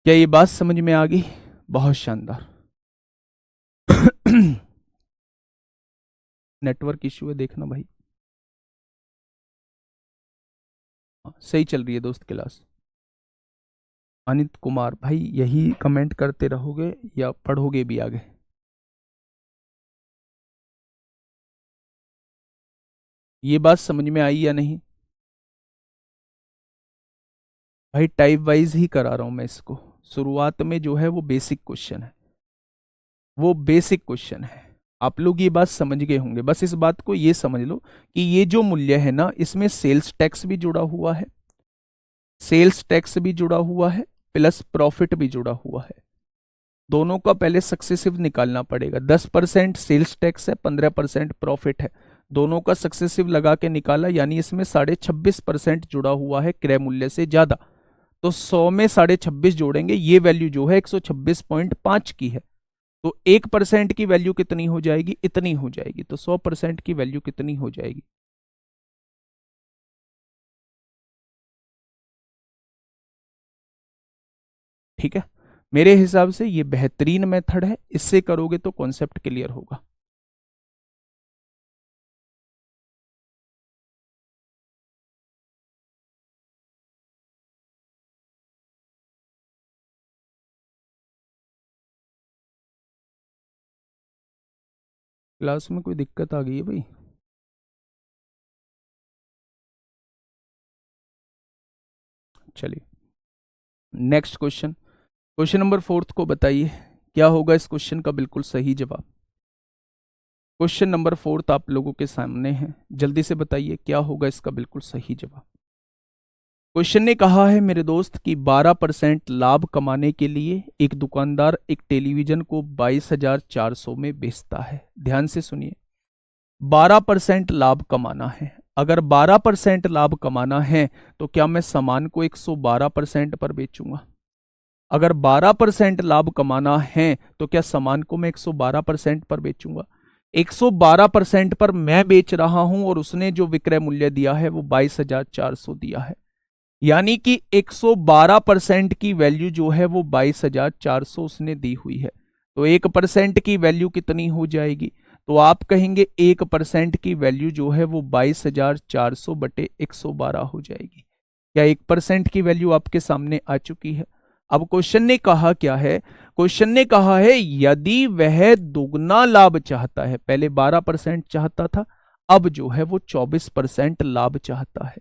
क्या ये बात समझ में आ गई? बहुत शानदार। नेटवर्क इश्यू है देखना भाई। सही चल रही है दोस्त क्लास। अनित कुमार भाई, यही कमेंट करते रहोगे या पढ़ोगे भी आगे? ये बात समझ में आई या नहीं? भाई टाइप वाइज ही करा रहा हूं मैं इसको। शुरुआत में जो है वो बेसिक क्वेश्चन है, वो बेसिक क्वेश्चन है। आप लोग ये बात समझ गए होंगे, बस इस बात को ये समझ लो कि ये जो मूल्य है ना, इसमें सेल्स टैक्स भी जुड़ा हुआ है, सेल्स टैक्स भी जुड़ा हुआ है, प्लस प्रॉफिट भी जुड़ा हुआ है। दोनों का पहले सक्सेसिव निकालना पड़ेगा। 10% सेल्स टैक्स है, 15% प्रॉफिट है, दोनों का सक्सेसिव लगा के निकाला, यानी इसमें 26.5% जुड़ा हुआ है क्रय मूल्य से ज्यादा। तो 100 में 26.5 जोड़ेंगे, ये वैल्यू जो है 126.5 की है। तो 1% की वैल्यू कितनी हो जाएगी, इतनी हो जाएगी। तो 100% की वैल्यू कितनी हो जाएगी? ठीक है, मेरे हिसाब से ये बेहतरीन मेथड है, इससे करोगे तो कॉन्सेप्ट क्लियर होगा। क्लास में कोई दिक्कत आ गई है भाई? चलिए नेक्स्ट क्वेश्चन, क्वेश्चन नंबर 4 को बताइए क्या होगा इस क्वेश्चन का बिल्कुल सही जवाब। क्वेश्चन नंबर 4 आप लोगों के सामने है, जल्दी से बताइए क्या होगा इसका बिल्कुल सही जवाब। क्वेश्चन ने कहा है मेरे दोस्त कि 12% लाभ कमाने के लिए एक दुकानदार एक टेलीविजन को 22,400 में बेचता है। ध्यान से सुनिए, 12% लाभ कमाना है। अगर 12% लाभ कमाना है तो क्या मैं सामान को 112% पर बेचूंगा? अगर 12% लाभ कमाना है तो क्या सामान को मैं 112% पर बेचूंगा? 112% पर मैं बेच रहा हूं और उसने जो विक्रय मूल्य दिया है वो 22,400 दिया है, यानी कि 112% की वैल्यू जो है वो 22,400 उसने दी हुई है। तो 1% की वैल्यू कितनी हो जाएगी? तो आप कहेंगे 1% की वैल्यू जो है वो 22,400 बटे 112 हो जाएगी। क्या 1% की वैल्यू आपके सामने आ चुकी है? अब क्वेश्चन ने कहा क्या है, क्वेश्चन ने कहा है यदि वह दुगना लाभ चाहता है, पहले 12% चाहता था, अब जो है वो 24% लाभ चाहता है।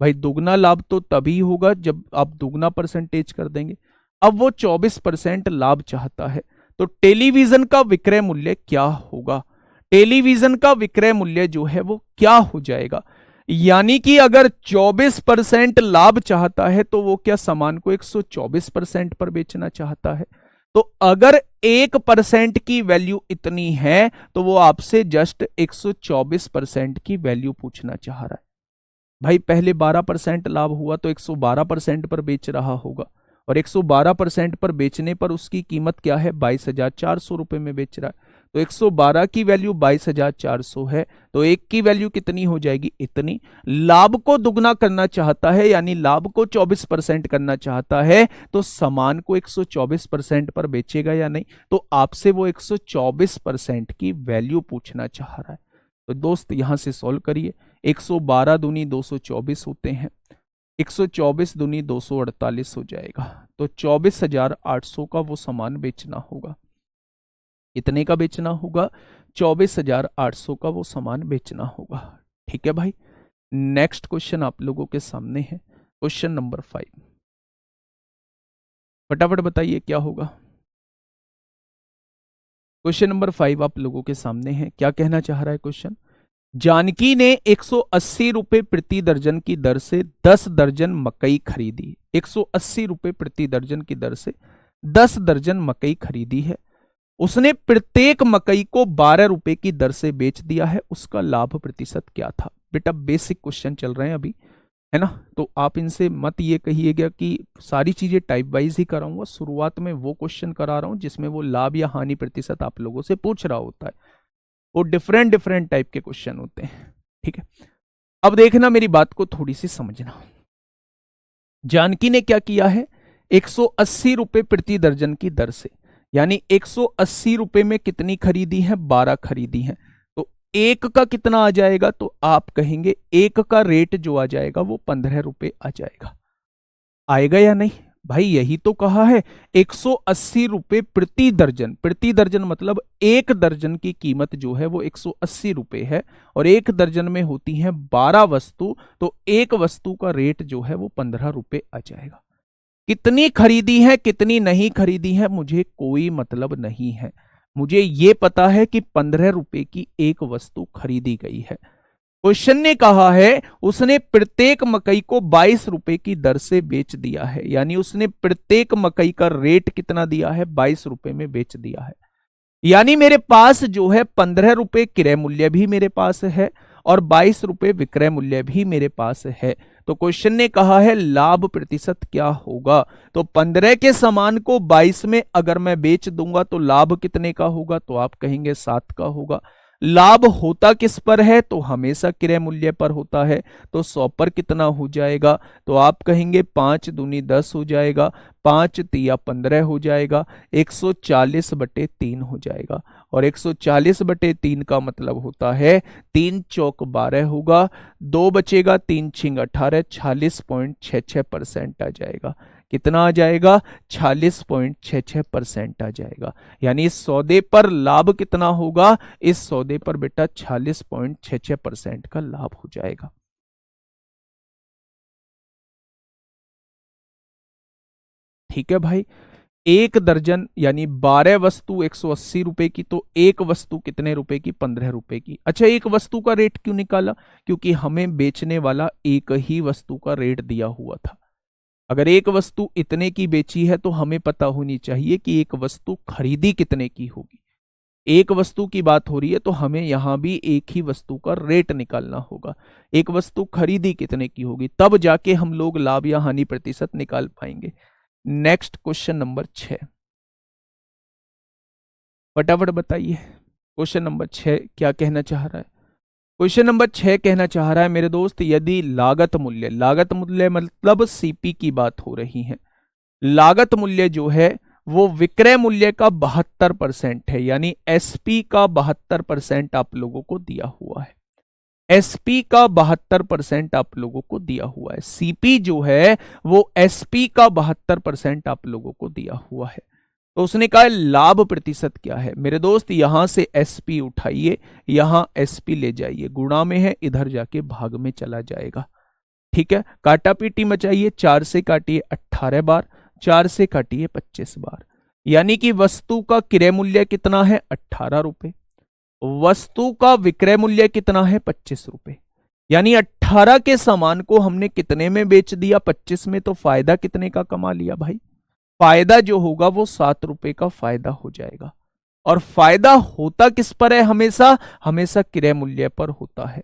भाई दुगना लाभ तो तभी होगा जब आप दुगना परसेंटेज कर देंगे। अब वो 24% लाभ चाहता है, तो टेलीविजन का विक्रय मूल्य क्या होगा? टेलीविजन का विक्रय मूल्य जो है वो क्या हो जाएगा? यानी कि अगर 24% लाभ चाहता है तो वो क्या सामान को 124% पर बेचना चाहता है? तो अगर 1% की वैल्यू इतनी है तो वो आपसे जस्ट 124% की वैल्यू पूछना चाह रहा है। भाई पहले 12% लाभ हुआ तो 112% पर बेच रहा होगा, और 112% पर बेचने पर उसकी कीमत क्या है, 22,400 रुपए में बेच रहा है। तो 112 की वैल्यू 22,400 है, तो एक की वैल्यू कितनी हो जाएगी, इतनी। लाभ को दुगना करना चाहता है, यानी लाभ को 24% करना चाहता है, तो सामान को 124% पर बेचेगा या नहीं। तो आपसे वो 124% की वैल्यू पूछना चाह रहा है। तो दोस्त यहां से सॉल्व करिए। 112 दूनी 224 होते हैं, 124 दूनी 248 हो जाएगा। तो 24,800 का वो सामान बेचना होगा। इतने का बेचना होगा, 24,800 का वो सामान बेचना होगा। ठीक है भाई। नेक्स्ट क्वेश्चन आप लोगों के सामने है, क्वेश्चन नंबर 5। फटाफट बताइए क्या होगा। क्वेश्चन नंबर 5 आप लोगों के सामने है। क्या कहना चाह रहा है क्वेश्चन, जानकी ने 180 रुपए प्रति दर्जन की दर से 10 दर्जन मकई खरीदी। 180 रुपए प्रति दर्जन की दर से 10 दर्जन मकई खरीदी है। उसने प्रत्येक मकई को 12 रुपए की दर से बेच दिया है। उसका लाभ प्रतिशत क्या था। बेटा बेसिक क्वेश्चन चल रहे हैं अभी, है ना। तो आप इनसे मत ये कहिएगा कि सारी चीजें टाइप वाइज ही कराऊंगा। शुरुआत में वो क्वेश्चन करा रहा हूं जिसमें वो लाभ या हानि प्रतिशत आप लोगों से पूछ रहा होता है। वो डिफरेंट डिफरेंट टाइप के क्वेश्चन होते हैं। ठीक है, अब देखना मेरी बात को थोड़ी सी समझना। जानकी ने क्या किया है, 180 रुपए प्रति दर्जन की दर से, यानी 180 रुपए में कितनी खरीदी है, 12 खरीदी है। तो एक का कितना आ जाएगा, तो आप कहेंगे एक का रेट जो आ जाएगा वो 15 रुपए आ जाएगा। आएगा या नहीं भाई, यही तो कहा है। 180 रुपए प्रति दर्जन, प्रति दर्जन मतलब एक दर्जन की कीमत जो है वो 180 रुपए है, और एक दर्जन में होती है 12 वस्तु, तो एक वस्तु का रेट जो है वो 15 रुपए आ जाएगा। कितनी खरीदी है कितनी नहीं खरीदी है मुझे कोई मतलब नहीं है, मुझे ये पता है कि 15 रुपए की एक वस्तु खरीदी गई है। क्वेश्चन ने कहा है उसने प्रत्येक मकई को 22 रुपए की दर से बेच दिया है, यानी उसने प्रत्येक मकई का रेट कितना दिया है, 22 रुपए में बेच दिया है। यानी मेरे पास जो है 15 रुपए क्रय मूल्य भी मेरे पास है और 22 रुपए विक्रय मूल्य भी मेरे पास है। तो क्वेश्चन ने कहा है लाभ प्रतिशत क्या होगा। तो 15 के सामान को 22 में अगर मैं बेच दूंगा तो लाभ कितने का होगा, तो आप कहेंगे 7 का होगा। लाभ होता किस पर है, तो हमेशा क्रय मूल्य पर होता है। तो 100 पर कितना हो जाएगा, तो आप कहेंगे 5 दूनी 10 हो जाएगा, 5 तिया 15 हो जाएगा, 140/3 हो जाएगा। और 140/3 का मतलब होता है 3 चौक 12 होगा, 2 बचेगा, 3 छिंग 18, 46.66% आ जाएगा। कितना आ जाएगा, 46.66% आ जाएगा। यानी इस सौदे पर लाभ कितना होगा, इस सौदे पर बेटा 46.66% का लाभ हो जाएगा। ठीक है भाई। एक दर्जन यानी 12 वस्तु 180 रुपए की, तो एक वस्तु कितने रुपए की, 15 रुपए की। अच्छा, एक वस्तु का रेट क्यों निकाला, क्योंकि हमें बेचने वाला एक ही वस्तु का रेट दिया हुआ था। अगर एक वस्तु इतने की बेची है तो हमें पता होनी चाहिए कि एक वस्तु खरीदी कितने की होगी। एक वस्तु की बात हो रही है तो हमें यहां भी एक ही वस्तु का रेट निकालना होगा। एक वस्तु खरीदी कितने की होगी, तब जाके हम लोग लाभ या हानि प्रतिशत निकाल पाएंगे। नेक्स्ट क्वेश्चन नंबर 6, फटाफट बताइए। क्वेश्चन नंबर 6 क्या कहना चाह रहा है। क्वेश्चन नंबर 6 कहना चाह रहा है मेरे दोस्त, यदि लागत मूल्य, लागत मूल्य मतलब सीपी की बात हो रही है, लागत मूल्य जो है वो विक्रय मूल्य का 72% है, यानी एसपी का 72% आप लोगों को दिया हुआ है। एसपी का 72% आप लोगों को दिया हुआ है। सीपी जो है वो एसपी का 72% आप लोगों को दिया हुआ है। तो उसने कहा लाभ प्रतिशत क्या है। मेरे दोस्त यहां से एसपी उठाइए, यहां एसपी ले जाइए, गुणा में है इधर जाके भाग में चला जाएगा। ठीक है, काटा पीटी मचाइए, 4 से काटिए 18 बार, 4 से काटिए 25 बार, यानी कि वस्तु का क्रय मूल्य कितना है, 18 रुपए। वस्तु का विक्रय मूल्य कितना है, 25 रुपए। यानी 18 के सामान को हमने कितने में बेच दिया, 25 में। तो फायदा कितने का कमा लिया भाई, फायदा जो होगा वो 7 रुपए का फायदा हो जाएगा। और फायदा होता किस पर है, हमेशा हमेशा क्रय मूल्य पर होता है।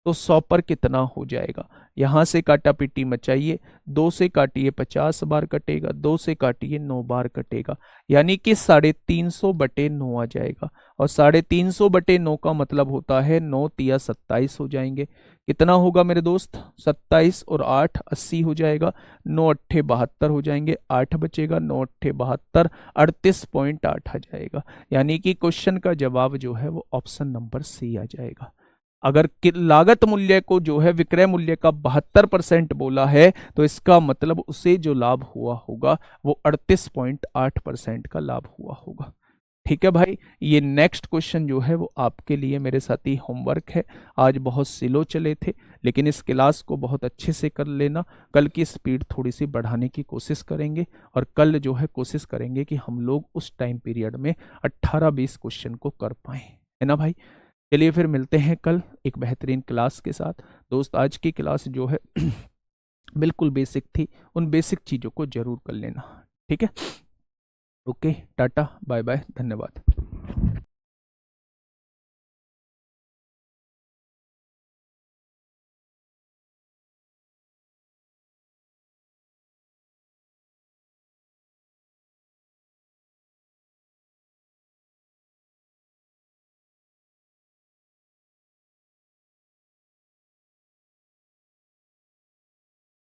तो 100 पर कितना हो जाएगा? यहां से काटा पीटी मचाइए, 2 से काटिए 50 बार कटेगा, 2 से काटिए 9 बार कटेगा, यानी कि 350/9 आ जाएगा। और 350/9 का मतलब होता है 9 तिया 27 हो जाएंगे। कितना होगा मेरे दोस्त? 27 और 8 80 हो जाएगा, 9 अट्ठे 72 हो जाएंगे, 8 बचेगा, 9 अट्ठे 72, 38.8 आ जाएगा। यानी कि क्वेश्चन का जवाब जो है वो ऑप्शन नंबर सी आ जाएगा। अगर लागत मूल्य को जो है विक्रय मूल्य का 72% बोला है, तो इसका मतलब उसे जो लाभ हुआ होगा वो 38.8% का लाभ हुआ होगा। ठीक है भाई, ये नेक्स्ट क्वेश्चन जो है वो आपके लिए मेरे साथी होमवर्क है। आज बहुत स्लो चले थे, लेकिन इस क्लास को बहुत अच्छे से कर लेना। कल की स्पीड थोड़ी सी बढ़ाने की कोशिश करेंगे, और कल जो है कोशिश करेंगे कि हम लोग उस टाइम पीरियड में 18-20 क्वेश्चन को कर पाए, है ना भाई। चलिए फिर मिलते हैं कल एक बेहतरीन क्लास के साथ। दोस्त आज की क्लास जो है बिल्कुल बेसिक थी, उन बेसिक चीज़ों को जरूर कर लेना। ठीक है, ओके, टाटा बाय बाय, धन्यवाद।